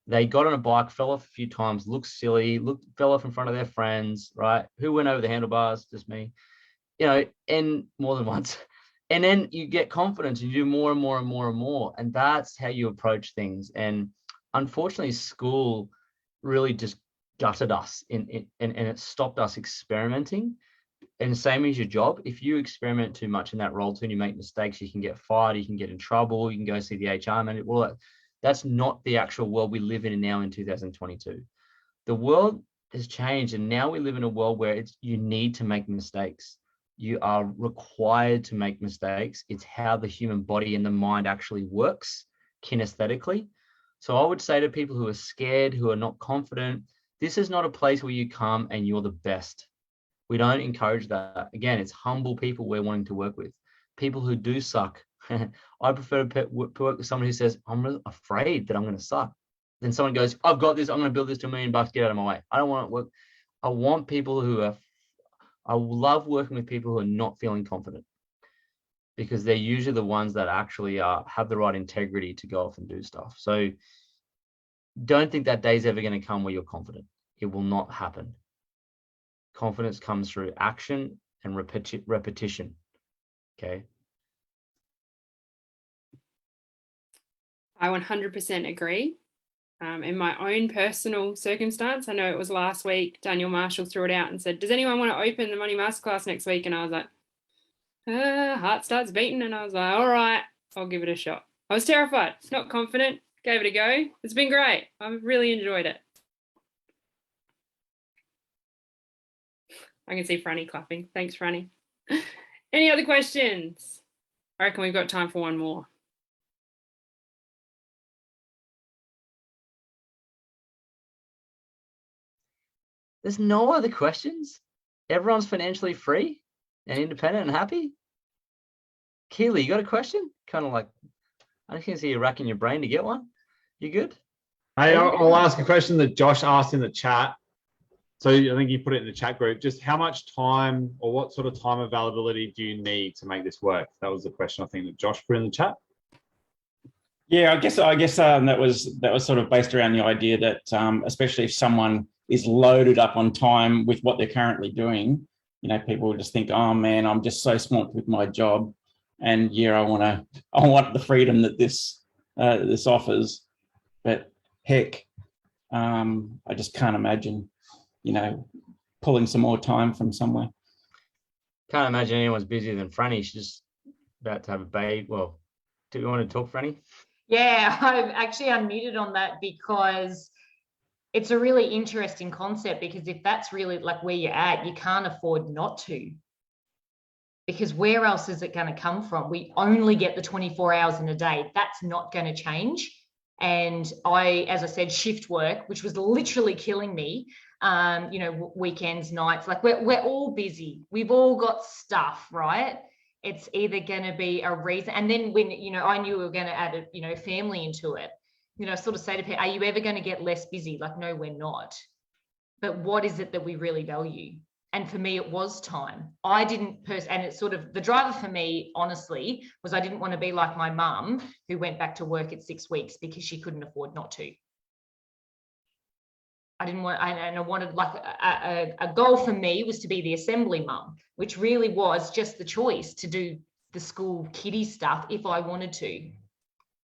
They got on a bike, fell off a few times, looked silly, fell off in front of their friends, right? Who went over the handlebars? Just me. You know, and more than once. And then you get confidence, you do more and more and more and more. And that's how you approach things. And unfortunately, school really just gutted us and it stopped us experimenting. And same as your job, if you experiment too much in that role too and you make mistakes, you can get fired, you can get in trouble, you can go see the HR manager. Well, that's not the actual world we live in now in 2022. The world has changed, and now we live in a world where you need to make mistakes. You are required to make mistakes. It's how the human body and the mind actually works kinesthetically. So I would say to people who are scared, who are not confident, this is not a place where you come and you're the best. We don't encourage that. Again, it's humble people we're wanting to work with. People who do suck. I prefer to work with someone who says, I'm really afraid that I'm going to suck. Then someone goes, I've got this. I'm going to build this to $1 million. Get out of my way. I don't want to work. I want people I love working with people who are not feeling confident, because they're usually the ones that actually have the right integrity to go off and do stuff. So don't think that day's ever going to come where you're confident. It will not happen. Confidence comes through action and repetition. Okay. I 100% agree. In my own personal circumstance, I know it was last week, Daniel Marshall threw it out and said, does anyone want to open the Money Masterclass next week? And I was like, heart starts beating. And I was like, all right, I'll give it a shot. I was terrified, not confident, gave it a go. It's been great. I've really enjoyed it. I can see Franny clapping. Thanks, Franny. Any other questions? I reckon we've got time for one more. There's no other questions. Everyone's financially free and independent and happy. Keely, you got a question? Kind of like, I can see you racking your brain to get one. You good? Hey, I'll ask a question that Josh asked in the chat. So I think you put it in the chat group. Just how much time or what sort of time availability do you need to make this work? That was the question I think that Josh put in the chat. Yeah, I guess that was sort of based around the idea that especially if someone is loaded up on time with what they're currently doing, you know, people will just think, oh man, I'm just so swamped with my job, and yeah, I want the freedom that this offers, but heck, I just can't imagine, you know, pulling some more time from somewhere. Can't imagine anyone's busier than Franny. She's just about to have a baby. Well, do you want to talk, Franny? Yeah, I've actually unmuted on that because it's a really interesting concept, because if that's really like where you're at, you can't afford not to. Because where else is it going to come from? We only get the 24 hours in a day. That's not going to change. And as I said, shift work, which was literally killing me, you know, weekends, nights, like we're all busy. We've all got stuff, right? It's either going to be a reason. And then when, you know, I knew we were going to add a, you know, family into it, you know, sort of say to people, are you ever going to get less busy? Like, no, we're not. But what is it that we really value? And for me, it was time. I didn't and it's sort of the driver for me, honestly, was I didn't want to be like my mum who went back to work at 6 weeks because she couldn't afford not to. I didn't want, and I wanted, like, a goal for me was to be the assembly mum, which really was just the choice to do the school kiddie stuff if I wanted to.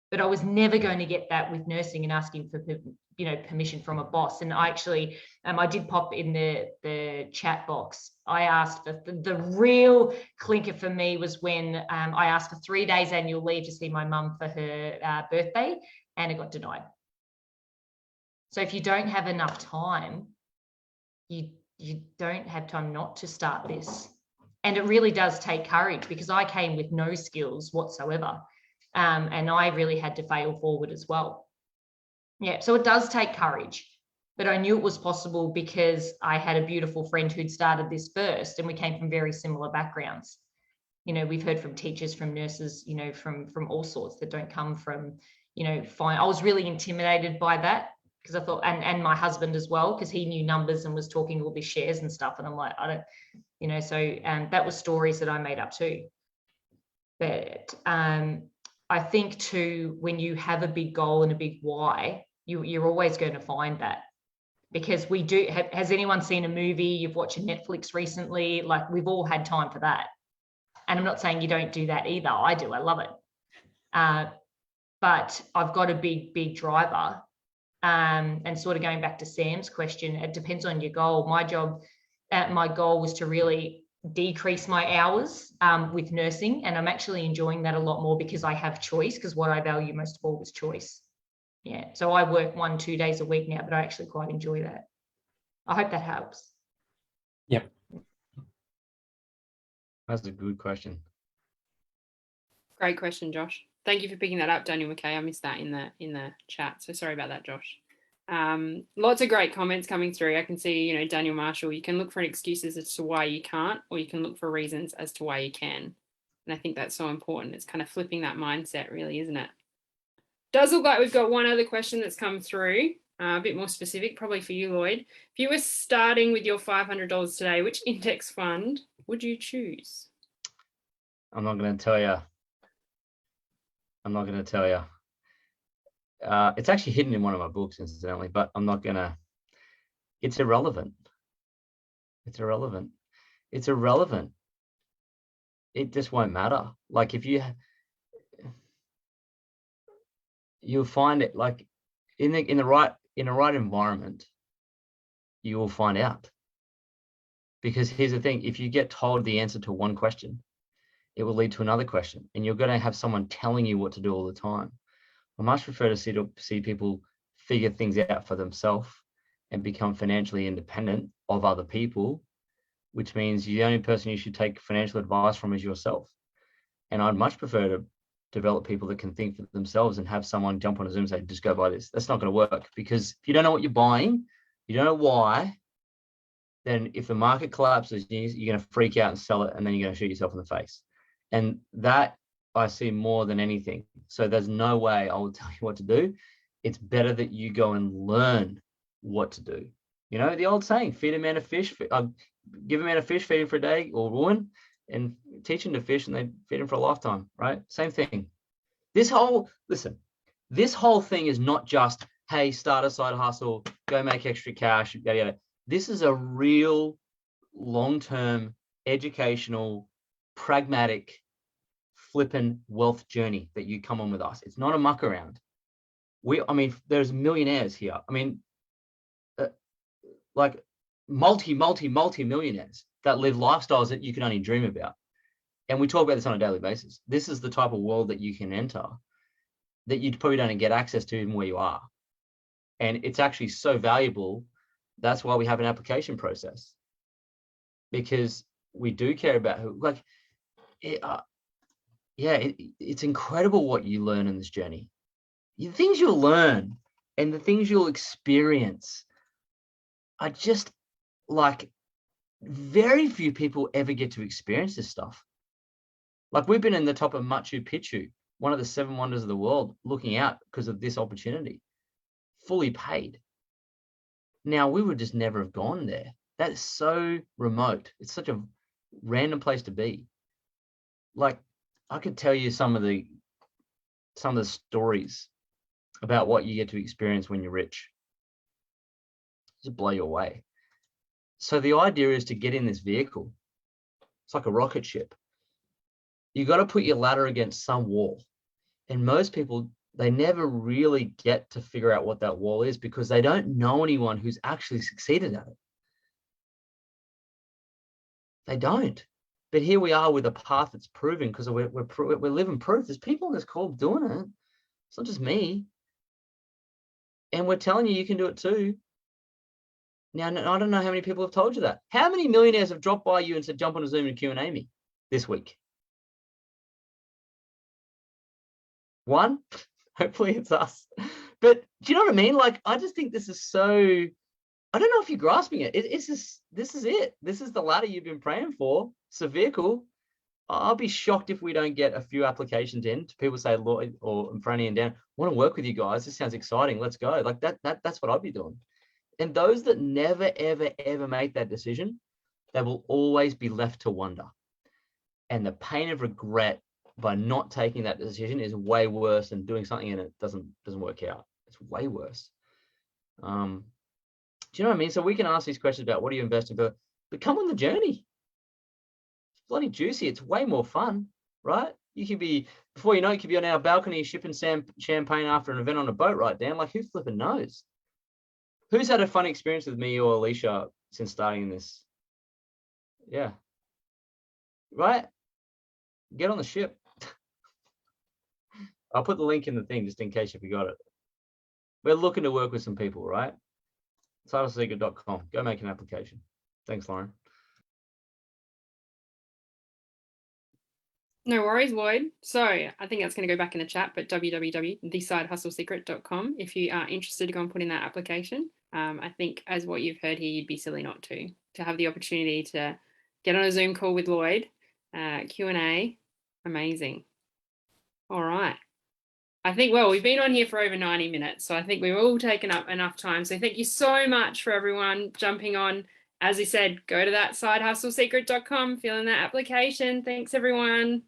But I was never going to get that with nursing and asking for, you know, permission from a boss. And I actually, I did pop in the chat box. I asked for the real clinker for me was when I asked for 3 days annual leave to see my mum for her birthday, and it got denied. So if you don't have enough time, you don't have time not to start this. And it really does take courage, because I came with no skills whatsoever. And I really had to fail forward as well. Yeah, so it does take courage, but I knew it was possible because I had a beautiful friend who'd started this first, and we came from very similar backgrounds. You know, we've heard from teachers, from nurses, you know, from all sorts that don't come from, you know, fine. I was really intimidated by that, because I thought, and my husband as well, because he knew numbers and was talking all these shares and stuff. And I'm like, I don't, you know, so that was stories that I made up too. But I think too, when you have a big goal and a big why, you're always going to find that. Because we do, has anyone seen a movie? You've watched Netflix recently? Like, we've all had time for that. And I'm not saying you don't do that either. I do, I love it. But I've got a big driver. And sort of going back to Sam's question, it depends on your goal. My goal was to really decrease my hours with nursing. And I'm actually enjoying that a lot more because I have choice, because what I value most of all was choice. Yeah, so I work 1-2 days a week now, but I actually quite enjoy that. I hope that helps. Yep. That's a good question. Great question, Josh. Thank you for picking that up, Daniel McKay. I missed that in the chat, so sorry about that, Josh. Lots of great comments coming through. I can see, you know, Daniel Marshall, you can look for excuses as to why you can't, or you can look for reasons as to why you can. And I think that's so important. It's kind of flipping that mindset, really, isn't it? Does look like we've got one other question that's come through, a bit more specific, probably for you, Lloyd. If you were starting with your $500 today, which index fund would you choose? I'm not going to tell you. It's actually hidden in one of my books, incidentally, but I'm not going to. It's irrelevant. It just won't matter. Like, if you'll find it, like, in the right environment, you will find out. Because here's the thing, if you get told the answer to one question, it will lead to another question, and you're going to have someone telling you what to do all the time. I much prefer to see people figure things out for themselves and become financially independent of other people, which means the only person you should take financial advice from is yourself. And I'd much prefer to develop people that can think for themselves and have someone jump on a Zoom and say, just go buy this. That's not going to work, because if you don't know what you're buying, you don't know why, then if the market collapses, you're going to freak out and sell it, and then you're going to shoot yourself in the face. And that I see more than anything. So there's no way I will tell you what to do. It's better that you go and learn what to do. You know, the old saying, feed a man a fish, give a man a fish, feed him for a day or woman, and teach him to fish, and they feed him for a lifetime, right? Same thing. This whole thing is not just, hey, start a side hustle, go make extra cash, yada, yada. This is a real long-term, educational, pragmatic, flippin' wealth journey that you come on with us. It's not a muck around. There's millionaires here. Like multi-millionaires that live lifestyles that you can only dream about. And we talk about this on a daily basis. This is the type of world that you can enter that you probably don't get access to even where you are. And it's actually so valuable. That's why we have an application process, because we do care about who, like, it's incredible what you learn in this journey. The things you'll learn and the things you'll experience are just, like, very few people ever get to experience this stuff. Like, we've been in the top of Machu Picchu, one of the 7 wonders of the world, looking out because of this opportunity, fully paid. Now, we would just never have gone there. That is so remote. It's such a random place to be. Like, I could tell you some of the stories about what you get to experience when you're rich. Just blow you away. So the idea is to get in this vehicle. It's like a rocket ship. You got to put your ladder against some wall. And most people, they never really get to figure out what that wall is, because they don't know anyone who's actually succeeded at it. They don't. But here we are with a path that's proven, because we're living proof. There's people in this call doing it. It's not just me. And we're telling you can do it too. Now, I don't know how many people have told you that. How many millionaires have dropped by you and said, jump on a Zoom and Q&A me this week? One? Hopefully it's us. But do you know what I mean? Like, I just think this is so, I don't know if you're grasping it. This is it. This is the ladder you've been praying for. It's a vehicle. I'll be shocked if we don't get a few applications in. People say, Lloyd or Franny and Dan, want to work with you guys. This sounds exciting. Let's go. Like that's what I'd be doing. And those that never, ever, ever make that decision, they will always be left to wonder. And the pain of regret by not taking that decision is way worse than doing something and it doesn't work out. It's way worse. Do you know what I mean? So we can ask these questions about what are you investing for, but come on the journey. It's bloody juicy. It's way more fun, right? You could be, before you know it, you could be on our balcony shipping champagne after an event on a boat right down. Like, who flipping knows? Who's had a fun experience with me or Alicia since starting this? Yeah. Right? Get on the ship. I'll put the link in the thing just in case you forgot it. We're looking to work with some people, right? TitleSecret.com. Go make an application. Thanks, Lauren. No worries, Lloyd. So I think that's going to go back in the chat, but www.thesidehustlesecret.com if you are interested to go and put in that application. I think as what you've heard here, you'd be silly not to have the opportunity to get on a Zoom call with Lloyd, Q&A, amazing. All right. I think, well, we've been on here for over 90 minutes, so I think we've all taken up enough time. So thank you so much for everyone jumping on. As I said, go to that sidehustlesecret.com, fill in that application. Thanks, everyone.